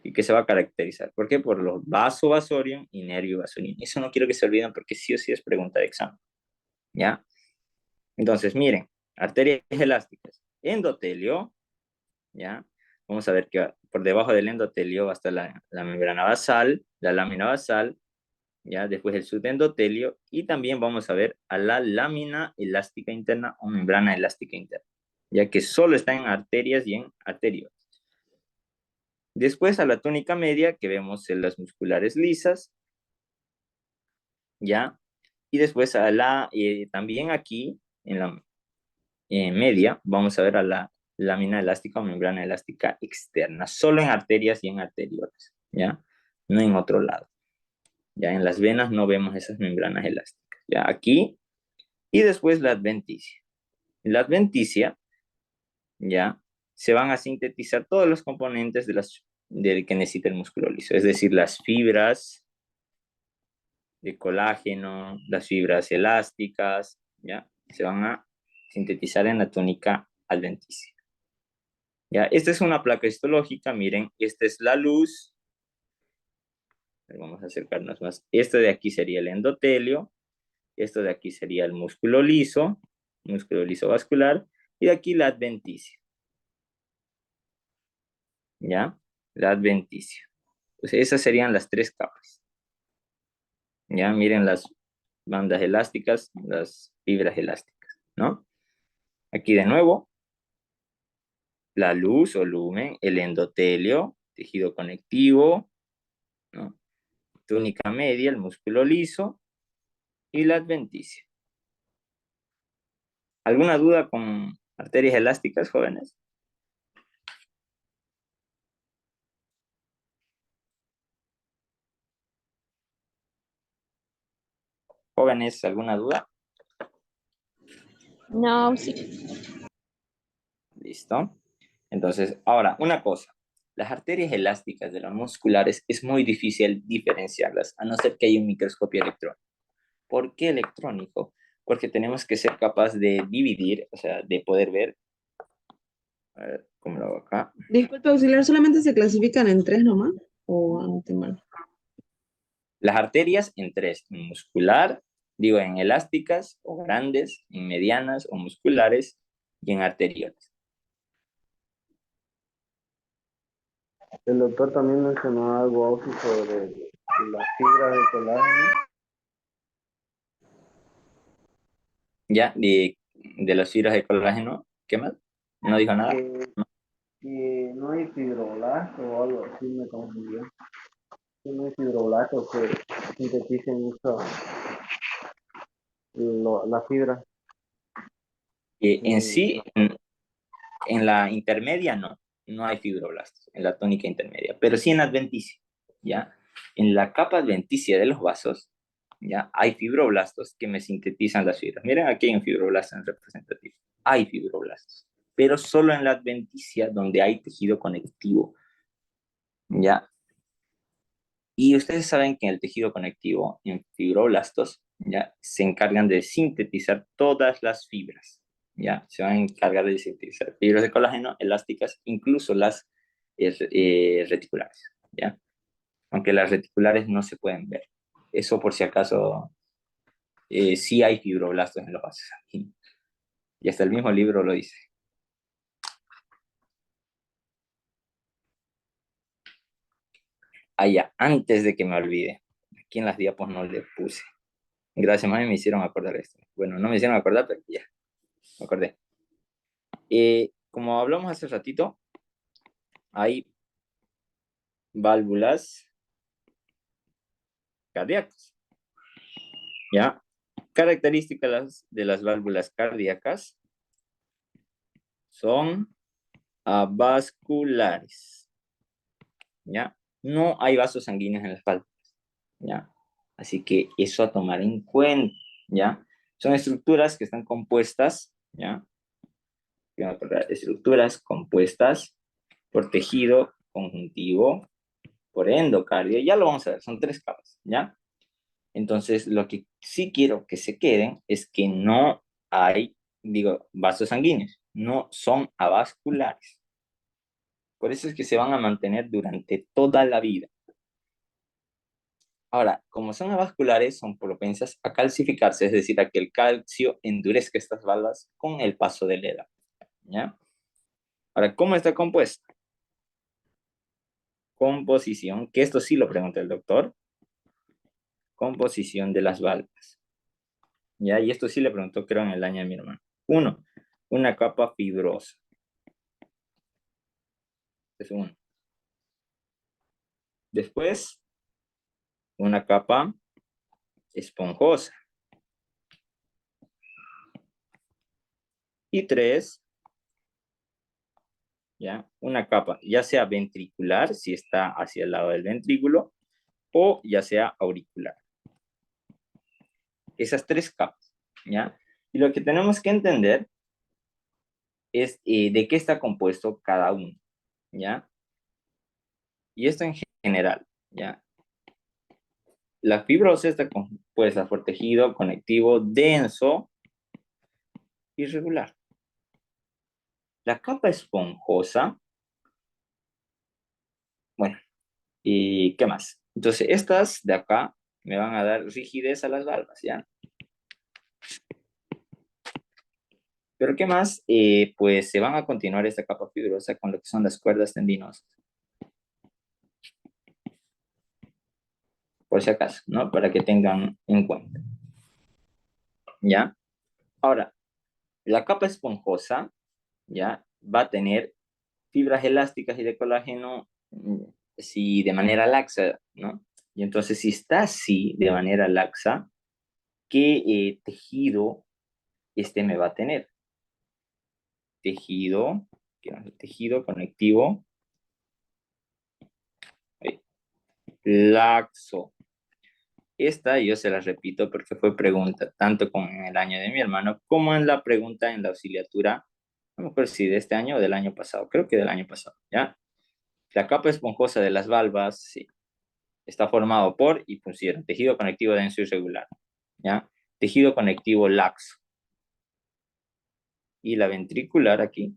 y que se va a caracterizar. ¿Por qué? Por los vaso-vasorium y nervio-vasorium. Eso no quiero que se olviden porque sí o sí es pregunta de examen, ¿ya? Entonces, miren, arterias elásticas, endotelio, ¿ya? Vamos a ver que por debajo del endotelio va a estar la membrana basal, la lámina basal, ¿ya? Después el subendotelio y también vamos a ver a la lámina elástica interna o membrana elástica interna, ya que solo está en arterias y en arteriolas. Después a la túnica media, que vemos células musculares lisas, ¿ya? Y después a también aquí, en la media, vamos a ver a la lámina elástica o membrana elástica externa, solo en arterias y en arteriolas, ¿ya? No en otro lado. Ya en las venas no vemos esas membranas elásticas, ¿ya? Aquí, y después la adventicia. En la adventicia, ¿ya? Se van a sintetizar todos los componentes del que necesita el músculo liso, es decir, las fibras de colágeno, las fibras elásticas, ¿ya? Se van a sintetizar en la túnica adventicia. ¿Ya? Esta es una placa histológica, miren, esta es la luz. Vamos a acercarnos más. Esto de aquí sería el endotelio, esto de aquí sería el músculo liso vascular, y de aquí la adventicia. ¿Ya? La adventicia. Pues esas serían las tres capas. Ya, miren las bandas elásticas, las fibras elásticas, ¿no? Aquí de nuevo, la luz o lumen, el endotelio, tejido conectivo, ¿no? Túnica media, el músculo liso y la adventicia. ¿Alguna duda con arterias elásticas, jóvenes? Jóvenes, ¿alguna duda? No, sí. Listo. Entonces, ahora, una cosa. Las arterias elásticas de las musculares es muy difícil diferenciarlas, a no ser que haya un microscopio electrónico. ¿Por qué electrónico? Porque tenemos que ser capaz de dividir, o sea, de poder ver. A ver, ¿cómo lo hago acá? Disculpe, auxiliar, ¿solamente se clasifican en tres nomás? ¿O anoté mal? Las arterias en tres, en muscular, digo, en elásticas o grandes, en medianas o musculares y en arteriolas. El doctor también mencionó algo así sobre las fibras de colágeno. Ya, de las fibras de colágeno, ¿qué más? ¿No dijo nada? Que no hay fibroblastos o algo así, me confundió. Que no hay fibroblastos que sinteticen mucho la fibra. En sí, en la intermedia no hay fibroblastos, en la tónica intermedia, pero sí en la adventicia, ¿ya? En la capa adventicia de los vasos, ¿ya? Hay fibroblastos que me sintetizan las fibras. Miren, aquí hay un fibroblasto en representativo. Hay fibroblastos, pero solo en la adventicia donde hay tejido conectivo, ¿ya? Y ustedes saben que en el tejido conectivo, en fibroblastos, ¿ya? Se encargan de sintetizar todas las fibras, ¿ya? Se van a encargar de sintetizar fibras de colágeno, elásticas, incluso las reticulares, ¿ya? Aunque las reticulares no se pueden ver. Eso por si acaso, sí hay fibroblastos en los vasos sanguíneos. Y hasta el mismo libro lo dice. Ah, ya, antes de que me olvide. Aquí en las diapos no le puse. Gracias, mami, me hicieron acordar esto. Bueno, no me hicieron acordar, pero ya, me acordé. Como hablamos hace ratito, hay válvulas cardíacas. ¿Ya? Características de las válvulas cardíacas son avasculares. ¿Ya? No hay vasos sanguíneos en las válvulas. ¿Ya? Así que eso a tomar en cuenta. ¿Ya? Son estructuras que están compuestas, ¿ya? Estructuras compuestas por tejido conjuntivo, por endocardio, ya lo vamos a ver, son 3 capas, ¿ya? Entonces, lo que sí quiero que se queden es que no hay, vasos sanguíneos, no son avasculares. Por eso es que se van a mantener durante toda la vida. Ahora, como son avasculares, son propensas a calcificarse, es decir, a que el calcio endurezca estas valvas con el paso de la edad, ¿ya? Ahora, ¿cómo está compuesta? Composición, que esto sí lo pregunta el doctor. Composición de las válvulas. ¿Ya? Y esto sí le preguntó, creo, en el año de mi hermano. 1. Una capa fibrosa. Es 1. Después, una capa esponjosa. Y 3, ¿ya? Una capa, ya sea ventricular, si está hacia el lado del ventrículo, o ya sea auricular. Esas 3 capas, ¿ya? Y lo que tenemos que entender es de qué está compuesto cada uno, ¿ya? Y esto en general, ¿ya? La fibrosa está compuesta por tejido conectivo denso y regular. La capa esponjosa, bueno, ¿y qué más? Entonces, estas de acá me van a dar rigidez a las valvas, ¿ya? Pero ¿qué más? Pues se van a continuar esta capa fibrosa con lo que son las cuerdas tendinosas. Por si acaso, ¿no? Para que tengan en cuenta. ¿Ya? Ahora, la capa esponjosa, ¿ya? Va a tener fibras elásticas y de colágeno, sí, de manera laxa, ¿no? Y entonces, si está así, de manera laxa, ¿qué tejido este me va a tener? Tejido conectivo laxo. Esta yo se la repito porque fue pregunta tanto con el año de mi hermano como en la pregunta en la auxiliatura, no me acuerdo si de este año o del año pasado, creo que del año pasado, ¿ya? La capa esponjosa de las valvas, sí, está formado por, y pusieron, tejido conectivo denso y regular, ¿ya? Tejido conectivo laxo. Y la ventricular aquí,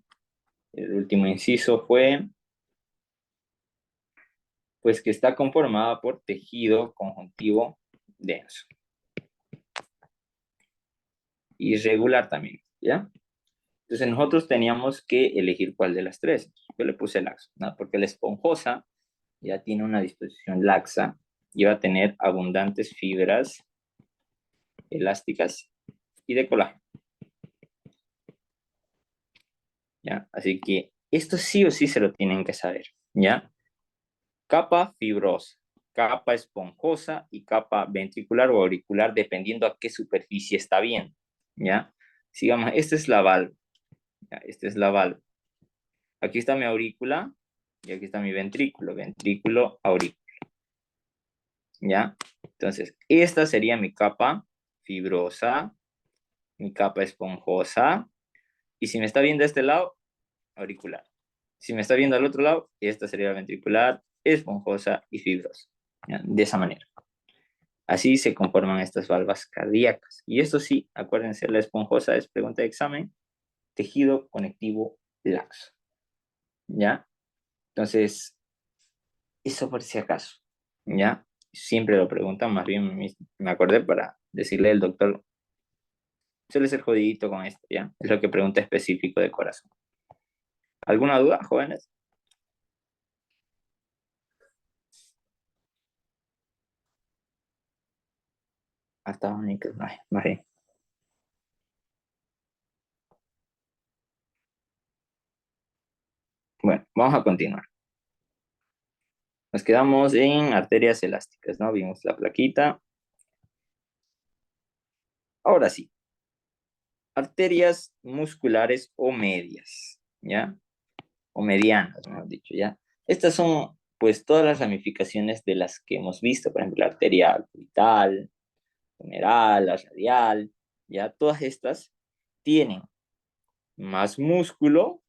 el último inciso fue, pues que está conformada por tejido conjuntivo denso. Y regular también, ¿ya? Entonces nosotros teníamos que elegir cuál de las 3. Yo le puse laxo, ¿no? Porque la esponjosa ya tiene una disposición laxa y va a tener abundantes fibras elásticas y de colágeno. ¿Ya? Así que esto sí o sí se lo tienen que saber, ¿ya? Capa fibrosa, capa esponjosa y capa ventricular o auricular, dependiendo a qué superficie está bien, ¿ya? Sigamos, esta es la válvula, ¿ya? Esta es la válvula. Aquí está mi aurícula y aquí está mi ventrículo, ventrículo, aurícula, ¿ya? Entonces, esta sería mi capa fibrosa, mi capa esponjosa, y si me está viendo de este lado, auricular. Si me está viendo al otro lado, esta sería ventricular, esponjosa y fibrosa, ¿ya? De esa manera. Así se conforman estas valvas cardíacas. Y esto sí, acuérdense, la esponjosa es pregunta de examen, tejido conectivo laxo, ¿ya? Entonces, eso por si acaso, ¿ya? Siempre lo preguntan, más bien me acordé para decirle al doctor, suele ser jodidito con esto, ¿ya? Es lo que pregunta específico de corazón. ¿Alguna duda, jóvenes? Hasta único, más bien. Bueno, vamos a continuar. Nos quedamos en arterias elásticas, ¿no? Vimos la plaquita. Ahora sí, arterias musculares o medias, ¿ya? O medianas, mejor dicho, ¿ya? Estas son, pues, todas las ramificaciones de las que hemos visto, por ejemplo, la arteria orbital, femoral, la radial, ¿ya? Todas estas tienen más músculo,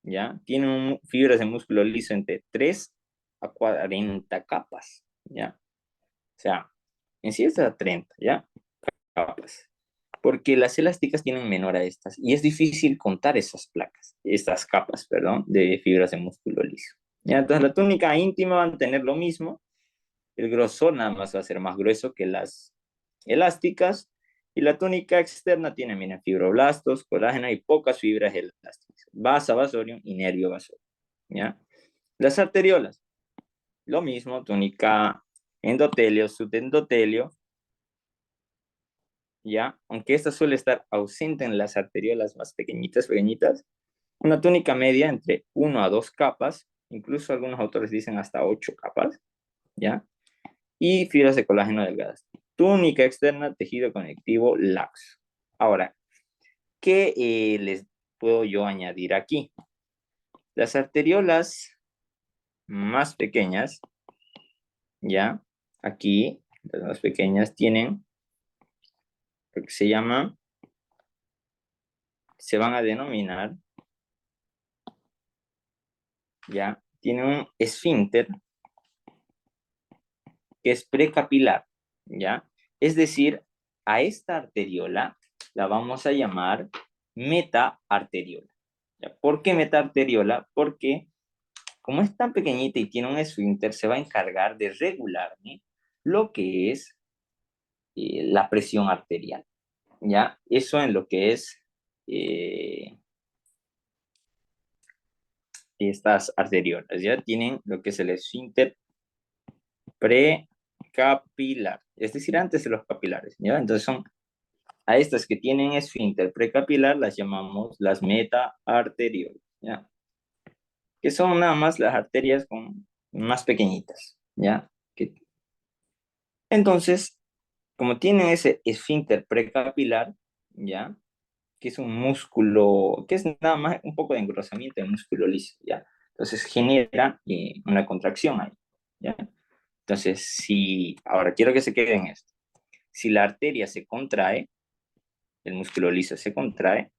¿ya? Tienen fibras de músculo liso entre 3 a 40 capas, ¿ya? O sea, en sí está 30, ¿ya? Capas. Porque las elásticas tienen menor a estas y es difícil contar esas placas, estas capas, perdón, de fibras de músculo liso. ¿Ya? Entonces la túnica íntima va a tener lo mismo, el grosor nada más va a ser más grueso que las elásticas y la túnica externa tiene, miren, fibroblastos, colágeno y pocas fibras elásticas, basa, vasorium y nervio vasorium. ¿Ya? Las arteriolas, lo mismo, túnica endotelio, subendotelio, ¿ya? Aunque esta suele estar ausente en las arteriolas más pequeñitas, una túnica media entre 1 a 2 capas, incluso algunos autores dicen hasta 8 capas, ¿ya? Y fibras de colágeno delgadas. Túnica externa, tejido conectivo laxo. Ahora, ¿qué les puedo yo añadir aquí? Las arteriolas más pequeñas, ¿ya? Aquí, las más pequeñas tienen lo que se van a denominar, ¿ya? Tienen un esfínter que es precapilar, ¿ya? Es decir, a esta arteriola la vamos a llamar metaarteriola. ¿Ya? ¿Por qué metaarteriola? Porque como es tan pequeñita y tiene un esfínter, se va a encargar de regular, ¿sí?, lo que es la presión arterial, ¿ya? Eso en lo que es estas arteriolas, ¿ya? Tienen lo que es el esfínter precapilar, es decir, antes de los capilares, ¿ya? Entonces son a estas que tienen esfínter precapilar las llamamos las metaarteriolas, ¿ya? Que son nada más las arterias más pequeñitas, ¿ya? Entonces, como tienen ese esfínter precapilar, ¿ya? Que es un músculo, que es nada más un poco de engrosamiento del músculo liso, ¿ya? Entonces genera una contracción ahí, ¿ya? Entonces, ahora quiero que se queden esto. Si la arteria se contrae, el músculo liso se contrae,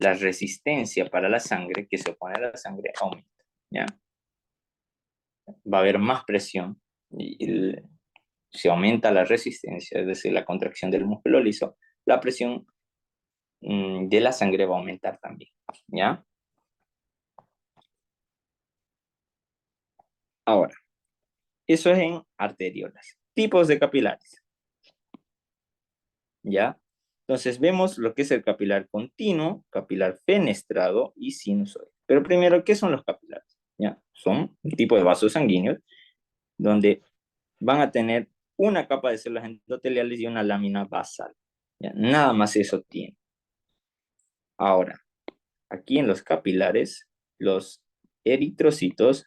la resistencia para la sangre, que se opone a la sangre, aumenta, ¿ya? Va a haber más presión y si aumenta la resistencia, es decir, la contracción del músculo liso, la presión de la sangre va a aumentar también, ¿ya? Ahora, eso es en arteriolas. Tipos de capilares, ¿ya? Entonces vemos lo que es el capilar continuo, capilar fenestrado y sinusoide. Pero primero, ¿qué son los capilares? ¿Ya? Son un tipo de vasos sanguíneos donde van a tener una capa de células endoteliales y una lámina basal, ¿ya? Nada más eso tiene. Ahora, aquí en los capilares, los eritrocitos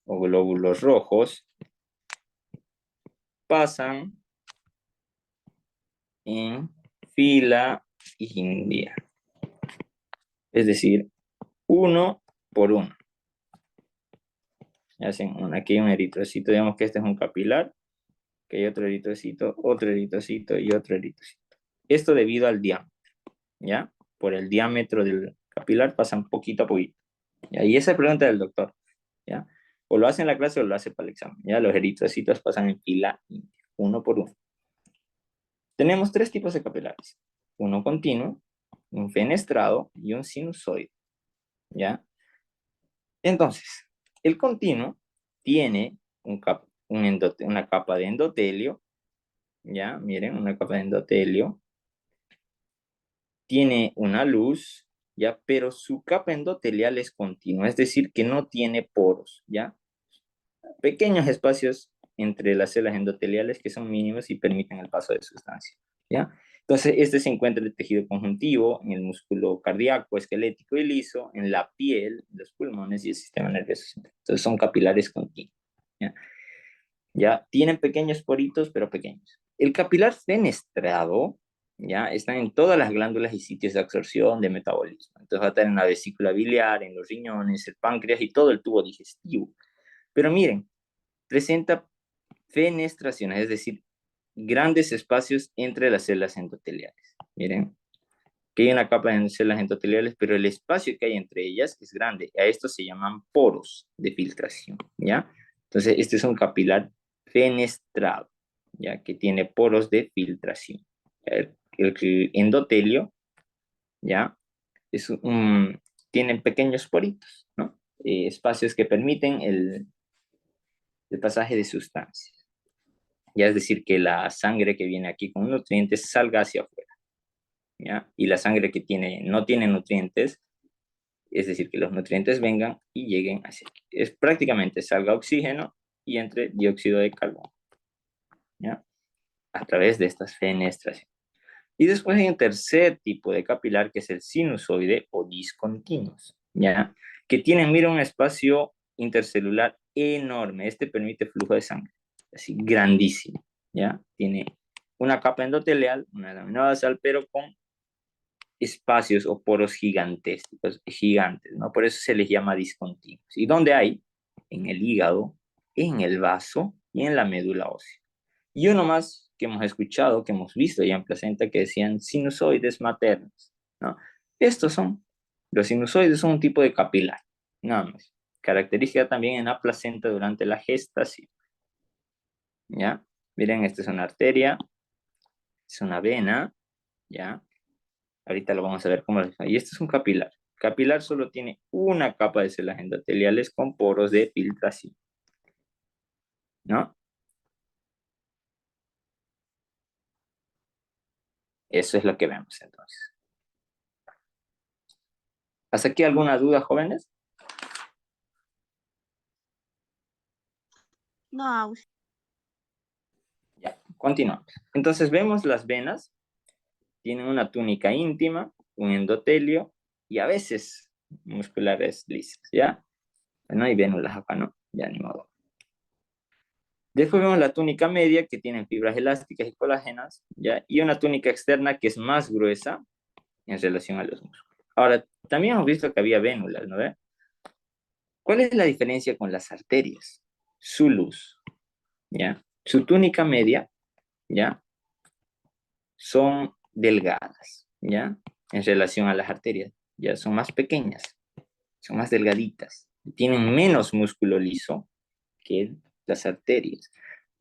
o glóbulos rojos pasan en fila india, es decir, uno por uno. Hacen aquí hay un eritrocito, digamos que este es un capilar, que hay otro eritrocito y otro eritrocito. Esto debido al diámetro, ¿ya? Por el diámetro del capilar pasan poquito a poquito. ¿Ya? Y esa es la pregunta del doctor, ¿ya? O lo hace en la clase o lo hace para el examen, ¿ya? Los eritrocitos pasan en fila india, uno por uno. Tenemos tres tipos de capilares, uno continuo, un fenestrado y un sinusoide, ¿ya? Entonces, el continuo tiene una capa de endotelio, ¿ya? Miren, una capa de endotelio, tiene una luz, ¿ya? Pero su capa endotelial es continua, es decir, que no tiene poros, ¿ya? Pequeños espacios entre las células endoteliales que son mínimos y permiten el paso de sustancia, ¿ya? Entonces, este se encuentra en el tejido conjuntivo, en el músculo cardíaco, esquelético y liso, en la piel, los pulmones y el sistema nervioso central. Entonces, son capilares continuos. ¿Ya? ¿Ya? Tienen pequeños poritos, pero pequeños. El capilar fenestrado, ¿ya? Está en todas las glándulas y sitios de absorción de metabolismo. Entonces va a estar en la vesícula biliar, en los riñones, el páncreas y todo el tubo digestivo. Pero miren, presenta fenestraciones, es decir, grandes espacios entre las células endoteliales. Miren, que hay una capa de células endoteliales, pero el espacio que hay entre ellas es grande. A estos se llaman poros de filtración, ¿ya? Entonces, este es un capilar fenestrado, ¿ya? Que tiene poros de filtración. El endotelio, ¿ya? Tienen pequeños poritos, ¿no? Espacios que permiten el pasaje de sustancias. Ya es decir, que la sangre que viene aquí con nutrientes salga hacia afuera, ¿ya? Y la sangre que no tiene nutrientes, es decir, que los nutrientes vengan y lleguen hacia aquí. Es prácticamente salga oxígeno y entre dióxido de carbono, ¿ya? A través de estas fenestraciones. Y después hay un tercer tipo de capilar que es el sinusoide o discontinuos, ¿ya? Que tienen, mira, un espacio intercelular enorme. Este permite flujo de sangre, así grandísimo, ¿ya? Tiene una capa endotelial, una lámina basal, pero con espacios o poros gigantescos, gigantes, ¿no? Por eso se les llama discontinuos. ¿Y dónde hay? En el hígado, en el vaso y en la médula ósea. Y uno más que hemos escuchado, que hemos visto ya en placenta, que decían sinusoides maternos, ¿no? Los sinusoides son un tipo de capilar, nada más. Característica también en la placenta durante la gestación, ¿ya? Miren, esta es una arteria, es una vena, ¿ya? Ahorita lo vamos a ver cómo. Y este es un capilar. Capilar solo tiene una capa de células endoteliales con poros de filtración, ¿no? Eso es lo que vemos entonces. ¿Hasta aquí alguna duda, jóvenes? No, Ya, continuamos. Entonces vemos las venas, tienen una túnica íntima, un endotelio y a veces musculares lisas, ¿ya? No hay vénulas acá, ¿no? Ya ni modo. Después vemos la túnica media que tiene fibras elásticas y colágenas, ¿ya? Y una túnica externa que es más gruesa en relación a los músculos. Ahora, también hemos visto que había vénulas, ¿no ve? ¿Cuál es la diferencia con las arterias? Su luz, ¿ya? Su túnica media, ¿ya? Son delgadas, ¿ya? En relación a las arterias, ya son más pequeñas, son más delgaditas, tienen menos músculo liso que las arterias.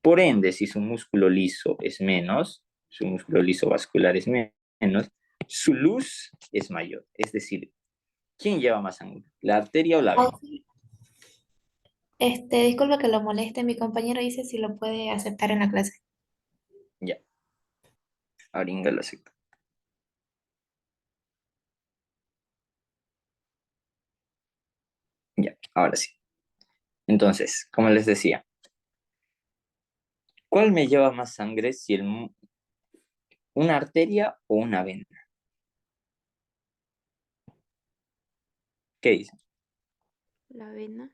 Por ende, si su músculo liso es menos, su músculo liso vascular es menos, su luz es mayor. Es decir, ¿quién lleva más sangre? ¿La arteria o la vena? disculpa que lo moleste, mi compañero dice si lo puede aceptar en la clase. Ya, ahora lo acepto. Ya, ahora sí. Entonces, como les decía, ¿cuál me lleva más sangre si una arteria o una vena? ¿Qué dicen? La vena,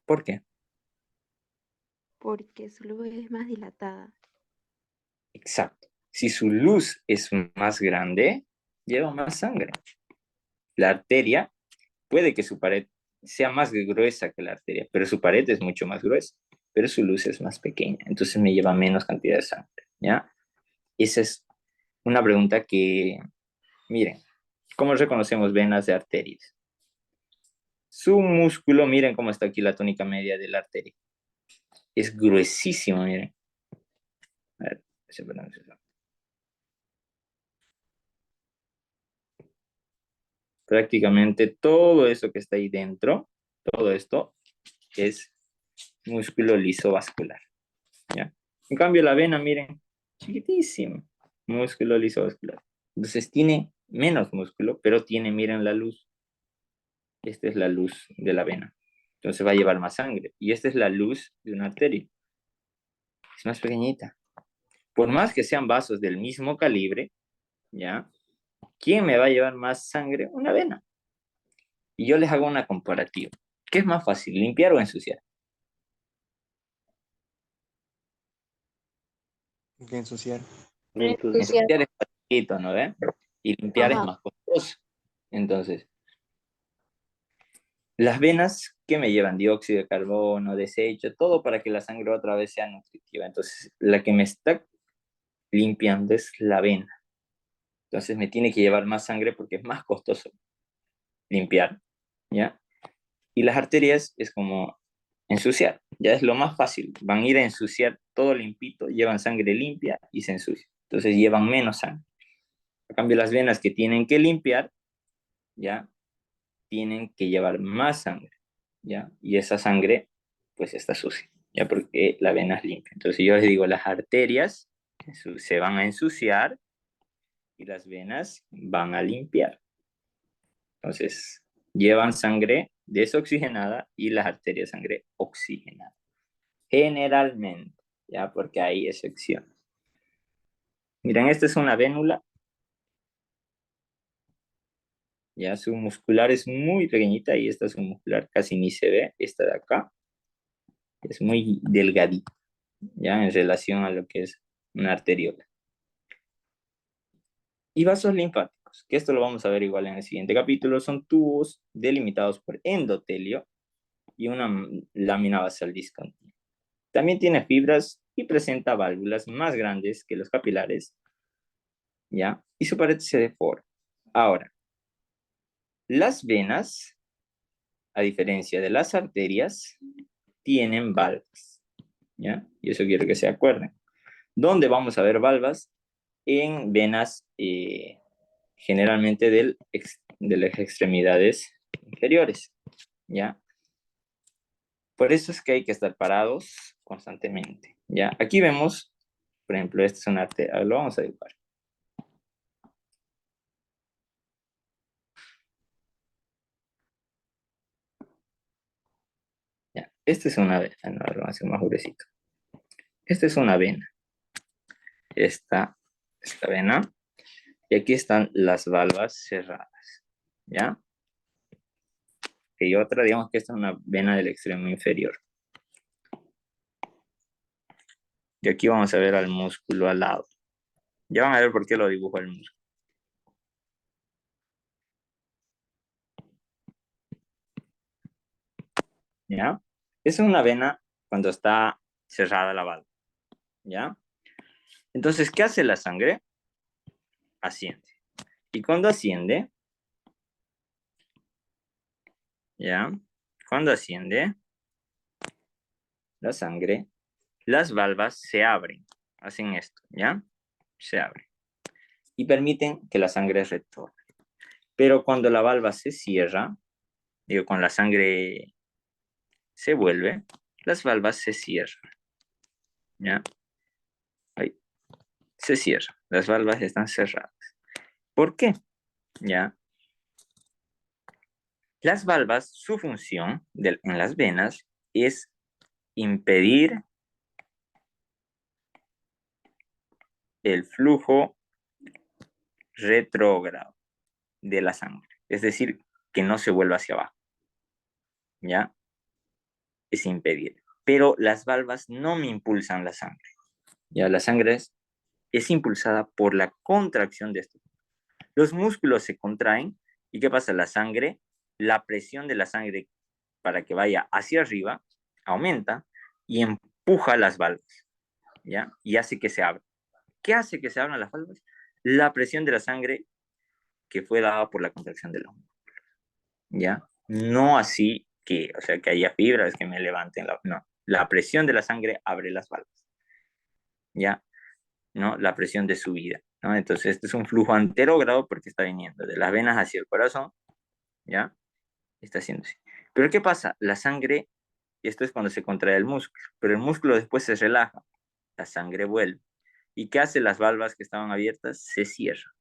¿Por qué? porque su luz es más dilatada. Exacto. Si su luz es más grande, lleva más sangre. La arteria puede que su pared sea más gruesa que la arteria, pero su pared es mucho más gruesa, pero su luz es más pequeña, entonces me lleva menos cantidad de sangre, ¿ya? Esa es una pregunta que, miren, ¿cómo reconocemos venas de arterias? Su músculo, miren cómo está aquí la tónica media de la arteria. Es gruesísimo, miren. A ver, prácticamente todo eso que está ahí dentro, todo esto es músculo liso vascular, ¿ya? En cambio la vena, miren, chiquitísimo, músculo liso vascular. Entonces tiene menos músculo, pero tiene, miren la luz. Esta es la luz de la vena. Entonces va a llevar más sangre. Y esta es la luz de una arteria. Es más pequeñita. por más que sean vasos del mismo calibre, ¿ya? ¿Quién me va a llevar más sangre? Una vena. Y yo les hago una comparativa. ¿Qué es más fácil, limpiar o ensuciar? Que ensuciar. Entonces, Ensuciar es facilito, ¿no ve? Y limpiar es Ajá. más costoso. Entonces, las venas que me llevan dióxido de carbono, desecho, todo para que la sangre otra vez sea nutritiva. Entonces, la que me está limpiando es la vena. Entonces, me tiene que llevar más sangre porque es más costoso limpiar, ¿ya? Y las arterias es como ensuciar, ya es lo más fácil. Van a ir a ensuciar todo limpito, llevan sangre limpia y se ensucian. Entonces, llevan menos sangre. A cambio, las venas que tienen que limpiar, ¿ya? Tienen que llevar más sangre, ¿ya? Y esa sangre, pues está sucia, ¿ya? Porque la vena es limpia. Entonces yo les digo, las arterias se van a ensuciar y las venas van a limpiar. Entonces, llevan sangre desoxigenada y las arterias sangre oxigenada. Generalmente, ¿ya? Porque hay excepciones. Miren, esta es una vénula, ya su muscular es muy pequeñita y esta submuscular casi ni se ve, esta de acá es muy delgadita, ya en relación a lo que es una arteriola. Y vasos linfáticos, que esto lo vamos a ver igual en el siguiente capítulo, son tubos delimitados por endotelio y una lámina basal discontinua. También tiene fibras y presenta válvulas más grandes que los capilares, ¿ya? Y su pared se deforma. Ahora, las venas, a diferencia de las arterias, tienen valvas, ¿ya? Y eso quiero que se acuerden. ¿Dónde vamos a ver valvas? En venas generalmente de las extremidades inferiores, ¿ya? Por eso es que hay que estar parados constantemente, ¿ya? Aquí vemos, por ejemplo, este es un arteria, lo vamos a dibujar. Ya, esta es una vena, no, lo vamos a hacer más gruesito. Esta es una vena, esta vena, y aquí están las valvas cerradas, ¿ya? Y otra, digamos que esta es una vena del extremo inferior. Y aquí vamos a ver al músculo al lado. Ya van a ver por qué lo dibujo el músculo. ¿Ya? Esa es una vena cuando está cerrada la valva. ¿Ya? Entonces, ¿qué hace la sangre? Asciende. Y cuando asciende, ¿ya? Cuando asciende la sangre, las valvas se abren. Hacen esto, ¿ya? Se abren. Y permiten que la sangre retorne. Pero cuando la valva se cierra, digo, cuando la sangre se vuelve, las valvas se cierran. ¿Ya? Ahí. Se cierran. Las valvas están cerradas. ¿Por qué? ¿Ya? Las valvas, su función en las venas es impedir el flujo retrógrado de la sangre, es decir, que no se vuelva hacia abajo, ¿ya? Es impedir. Pero las valvas no me impulsan la sangre, ¿ya? La sangre es impulsada por la contracción de esto. Los músculos se contraen y ¿qué pasa? La presión de la sangre para que vaya hacia arriba aumenta y empuja las valvas, ¿ya? Y hace que se abran. ¿Qué hace que se abran las valvas? La presión de la sangre que fue dada por la contracción de los músculos, ¿ya? No así que, o sea, que haya fibras que me levanten, no. La presión de la sangre abre las valvas, ¿ya? ¿No? La presión de subida, ¿no? Entonces, este es un flujo anterógrado porque está viniendo de las venas hacia el corazón, ¿ya? Está haciendo así. Pero ¿qué pasa? La sangre, esto es cuando se contrae el músculo, pero el músculo después se relaja, la sangre vuelve. ¿Y qué hace las valvas que estaban abiertas? Se cierran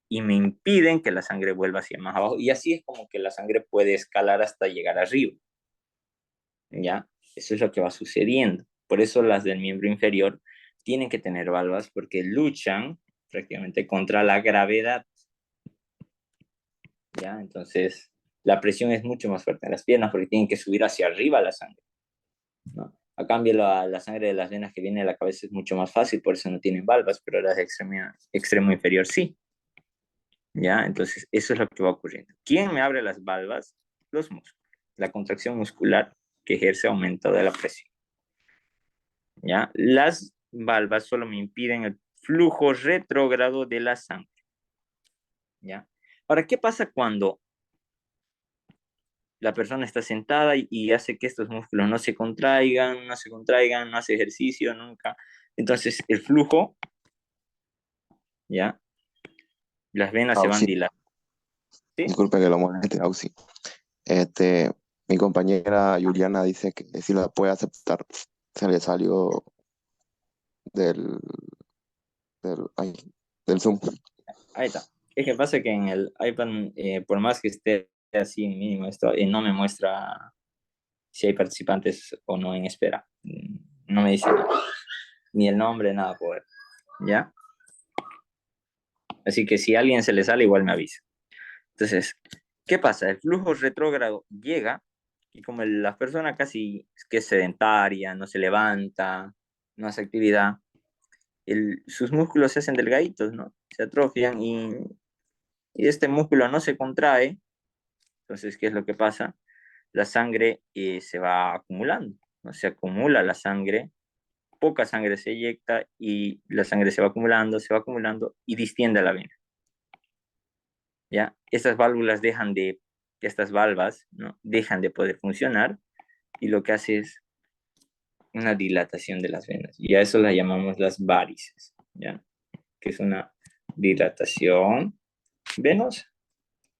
y me impiden que la sangre vuelva hacia más abajo. Y así es como que la sangre puede escalar hasta llegar arriba. ¿Ya? Eso es lo que va sucediendo. Por eso las del miembro inferior tienen que tener valvas porque luchan prácticamente contra la gravedad. ¿Ya? Entonces, la presión es mucho más fuerte en las piernas porque tienen que subir hacia arriba la sangre, ¿no? A cambio, la sangre de las venas que viene de la cabeza es mucho más fácil, por eso no tienen valvas, pero las de extremo inferior sí. ¿Ya? Entonces, eso es lo que va ocurriendo. ¿Quién me abre las valvas? Los músculos. La contracción muscular que ejerce aumento de la presión. ¿Ya? Las valvas solo me impiden el flujo retrógrado de la sangre. ¿Ya? Ahora, ¿qué pasa cuando la persona está sentada y hace que estos músculos no se contraigan, no hace ejercicio nunca? Entonces, el flujo, ¿ya? Las venas se van Auxi, dilatando. ¿Sí? disculpe que lo moleste, Auxi. Este, mi compañera Juliana dice que si la puede aceptar, se le salió del, ay, del Zoom. Ahí está. Es que pasa que en el iPad, por más que esté así en mínimo esto, no me muestra si hay participantes o no en espera. No me dice nada. Ni el nombre, nada por ver. ¿Ya? Así que si a alguien se le sale, igual me avisa. Entonces, ¿qué pasa? El flujo retrógrado llega y como la persona casi que es sedentaria, no se levanta, no hace actividad, sus músculos se hacen delgaditos, ¿no? Se atrofian y este músculo no se contrae. Entonces, ¿qué es lo que pasa? La sangre se va acumulando, ¿no? Se acumula la sangre, poca sangre se eyecta y la sangre se va acumulando y distiende la vena. ¿Ya? Estas valvas, ¿no? Dejan de poder funcionar y lo que hace es una dilatación de las venas. Y a eso la llamamos las varices, ¿ya? Que es una dilatación venosa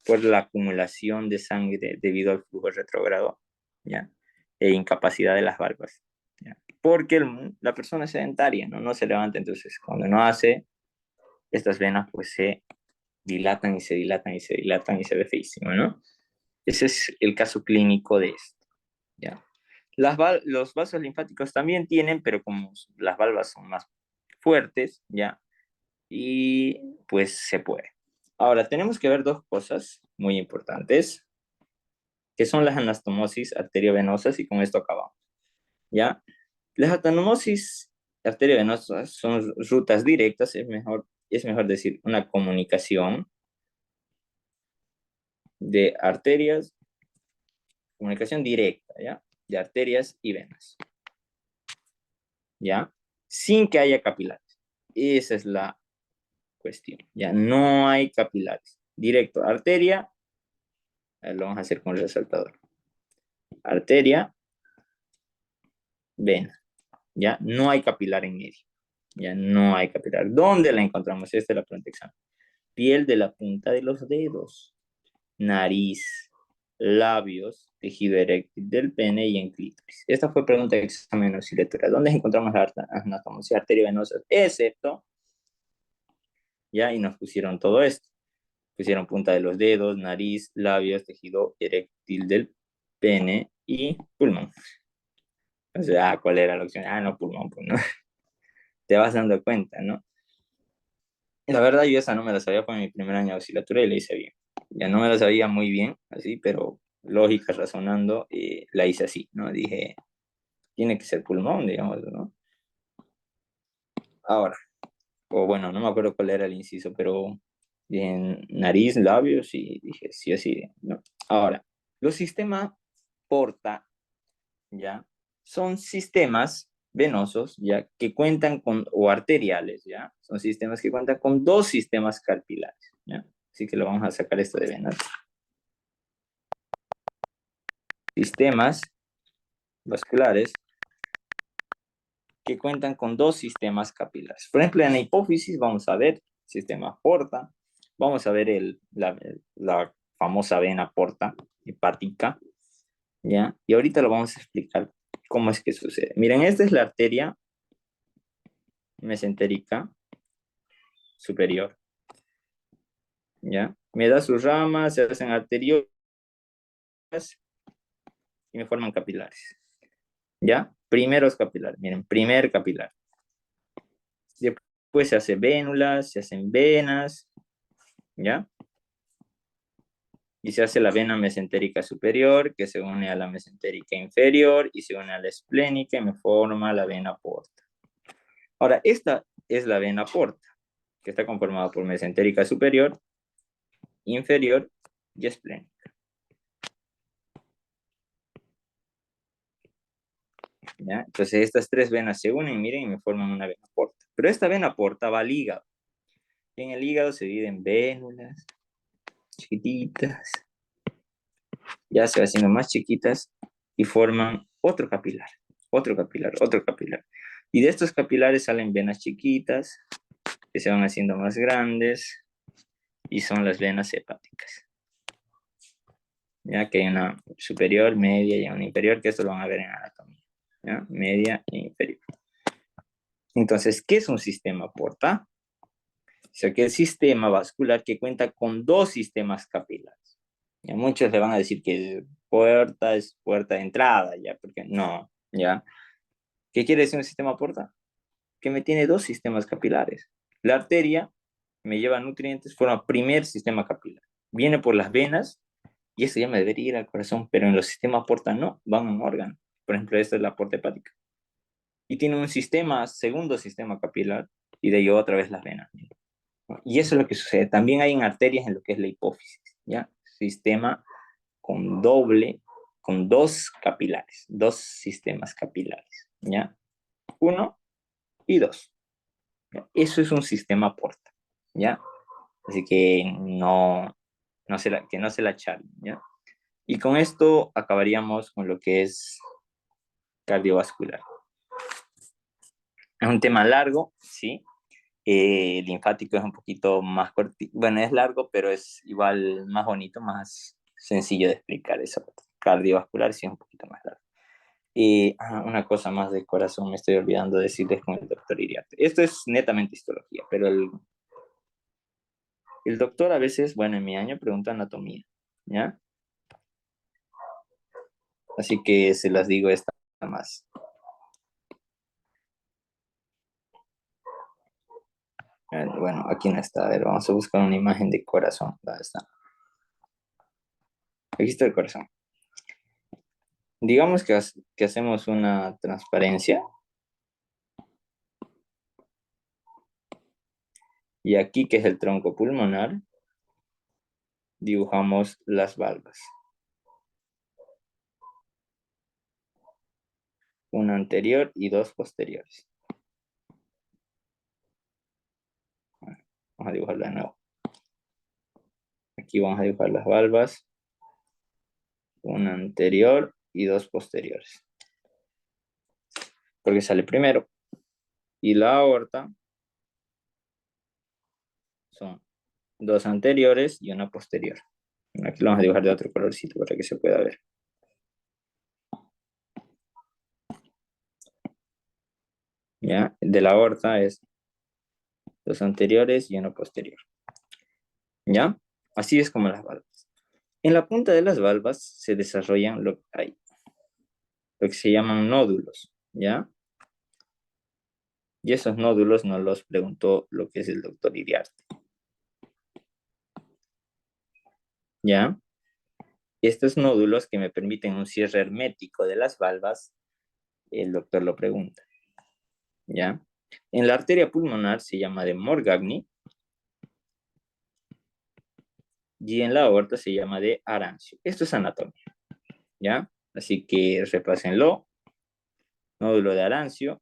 por la acumulación de sangre debido al flujo retrógrado, ¿ya? E incapacidad de las válvulas, ¿ya? Porque la persona es sedentaria, ¿no? No se levanta, entonces cuando no hace, estas venas pues se dilatan y se dilatan y se dilatan y se ve feísimo, ¿no? Ese es el caso clínico de esto, ¿ya? Los vasos linfáticos también tienen, pero como las valvas son más fuertes, ¿ya? Y pues se puede. Ahora, tenemos que ver dos cosas muy importantes, que son las anastomosis arteriovenosas, y con esto acabamos, ¿ya? Las anastomosis arteriovenosas son rutas directas, es mejor decir, una comunicación de arterias, comunicación directa, ¿ya? De arterias y venas, ¿ya? Sin que haya capilares. Esa es la cuestión, ¿ya? No hay capilares. Directo, arteria, lo vamos a hacer con el resaltador. Arteria, vena, ¿ya? No hay capilar en medio, ¿ya? No hay capilar. ¿Dónde la encontramos? Esta es la pregunta de examen. Piel de la punta de los dedos, nariz, labios, tejido eréctil del pene y en clítoris. Esta fue pregunta de examen de oscilatura. ¿Dónde encontramos las anastomosis arteriovenosas? Excepto, ¿ya? Y nos pusieron todo esto. Pusieron punta de los dedos, nariz, labios, tejido eréctil del pene y pulmón. O sea, ¿cuál era la opción? No, pulmón, pues, ¿no? Te vas dando cuenta, ¿no? La verdad, yo esa no me la sabía, fue mi primer año de oscilatura y la hice bien. Ya no me la sabía muy bien, así, pero lógica, razonando, la hice así, ¿no? Dije, tiene que ser pulmón, digamos, ¿no? Ahora, o bueno, no me acuerdo cuál era el inciso, pero dije nariz, labios y dije, sí, así, ¿no? Ahora, los sistemas porta, ¿ya? Son sistemas venosos, ¿ya? Que cuentan con, o arteriales, ¿ya? Son sistemas que cuentan con dos sistemas capilares, ¿ya? Así que lo vamos a sacar esto de venas. Sistemas vasculares que cuentan con dos sistemas capilares. Por ejemplo, en la hipófisis vamos a ver sistema porta, vamos a ver la famosa vena porta hepática, ¿ya? Y ahorita lo vamos a explicar cómo es que sucede. Miren, esta es la arteria mesentérica superior, ¿ya? Me da sus ramas, se hacen arteriosas y me forman capilares, ¿ya? Primeros capilares, miren, primer capilar. Después se hace vénulas, se hacen venas, ¿ya? Y se hace la vena mesentérica superior, que se une a la mesentérica inferior y se une a la esplénica y me forma la vena porta. Ahora, esta es la vena porta, que está conformada por mesentérica superior, inferior y esplénica. ¿Ya? Entonces estas tres venas se unen, miren, y me forman una vena porta. Pero esta vena porta va al hígado. Y en el hígado se dividen vénulas chiquititas, ya se va haciendo más chiquitas y forman otro capilar, otro capilar, otro capilar. Y de estos capilares salen venas chiquitas que se van haciendo más grandes y son las venas hepáticas. Ya que hay una superior, media y una inferior, que esto lo van a ver en anatomía. ¿Ya? Media e inferior. Entonces, ¿qué es un sistema porta? O sea, que el sistema vascular que cuenta con dos sistemas capilares. Ya muchos le van a decir que puerta es puerta de entrada, ya, porque no, ya. ¿Qué quiere decir un sistema porta? Que me tiene dos sistemas capilares. La arteria me lleva nutrientes, forma primer sistema capilar. Viene por las venas y eso ya me debería ir al corazón, pero en los sistemas porta no, van a un órgano. Por ejemplo, esta es la porta hepática. Y tiene un sistema, segundo sistema capilar, y de ahí otra vez las venas. Y eso es lo que sucede. También hay en arterias en lo que es la hipófisis, ¿ya? Sistema con doble, con dos capilares, dos sistemas capilares, ¿ya? 1 y 2. ¿Ya? Eso es un sistema porta, ¿ya? Así que que no se la charlen, ¿ya? Y con esto acabaríamos con lo que es cardiovascular. Es un tema largo, ¿sí? Linfático es un poquito más cortito, bueno, es largo, pero es igual más bonito, más sencillo de explicar eso. Cardiovascular sí es un poquito más largo. Una cosa más de corazón, me estoy olvidando de decirles con el doctor Iriarte. Esto es netamente histología, pero el doctor a veces, bueno, en mi año pregunta anatomía, ¿ya? Así que se las digo esta más. Bueno, aquí no está. A ver, vamos a buscar una imagen de corazón. ¿Dónde está? Aquí está el corazón. Digamos que hacemos una transparencia. Y aquí, que es el tronco pulmonar, dibujamos las valvas. Una anterior y dos posteriores. Vamos a dibujarla de nuevo. Aquí vamos a dibujar las valvas. Una anterior y dos posteriores. Porque sale primero. Y la aorta son dos anteriores y una posterior. Aquí lo vamos a dibujar de otro colorcito para que se pueda ver. ¿Ya? De la aorta es dos anteriores y uno posterior. ¿Ya? Así es como las valvas. En la punta de las valvas se desarrollan lo que se llaman nódulos, ¿ya? Y esos nódulos nos los preguntó lo que es el doctor Iriarte. ¿Ya? Estos nódulos que me permiten un cierre hermético de las valvas, el doctor lo pregunta. ¿Ya? En la arteria pulmonar se llama de Morgagni y en la aorta se llama de Arancio. Esto es anatomía, ¿ya? Así que repásenlo. Nódulo de Arancio.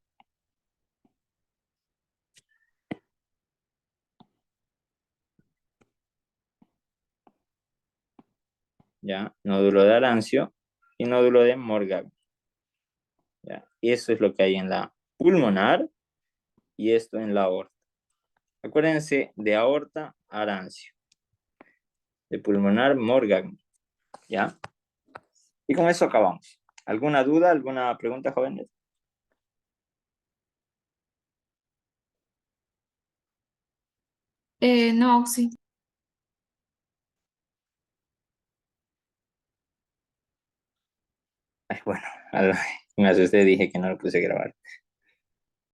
¿Ya? Nódulo de Arancio y nódulo de Morgagni. ¿Ya? Eso es lo que hay en la pulmonar y esto en la aorta. Acuérdense de aorta, Arancio. De pulmonar, Morgagni. ¿Ya? Y con eso acabamos. ¿Alguna duda, alguna pregunta, jóvenes? No, sí. Ay, bueno, me asusté, dije que no lo puse a grabar.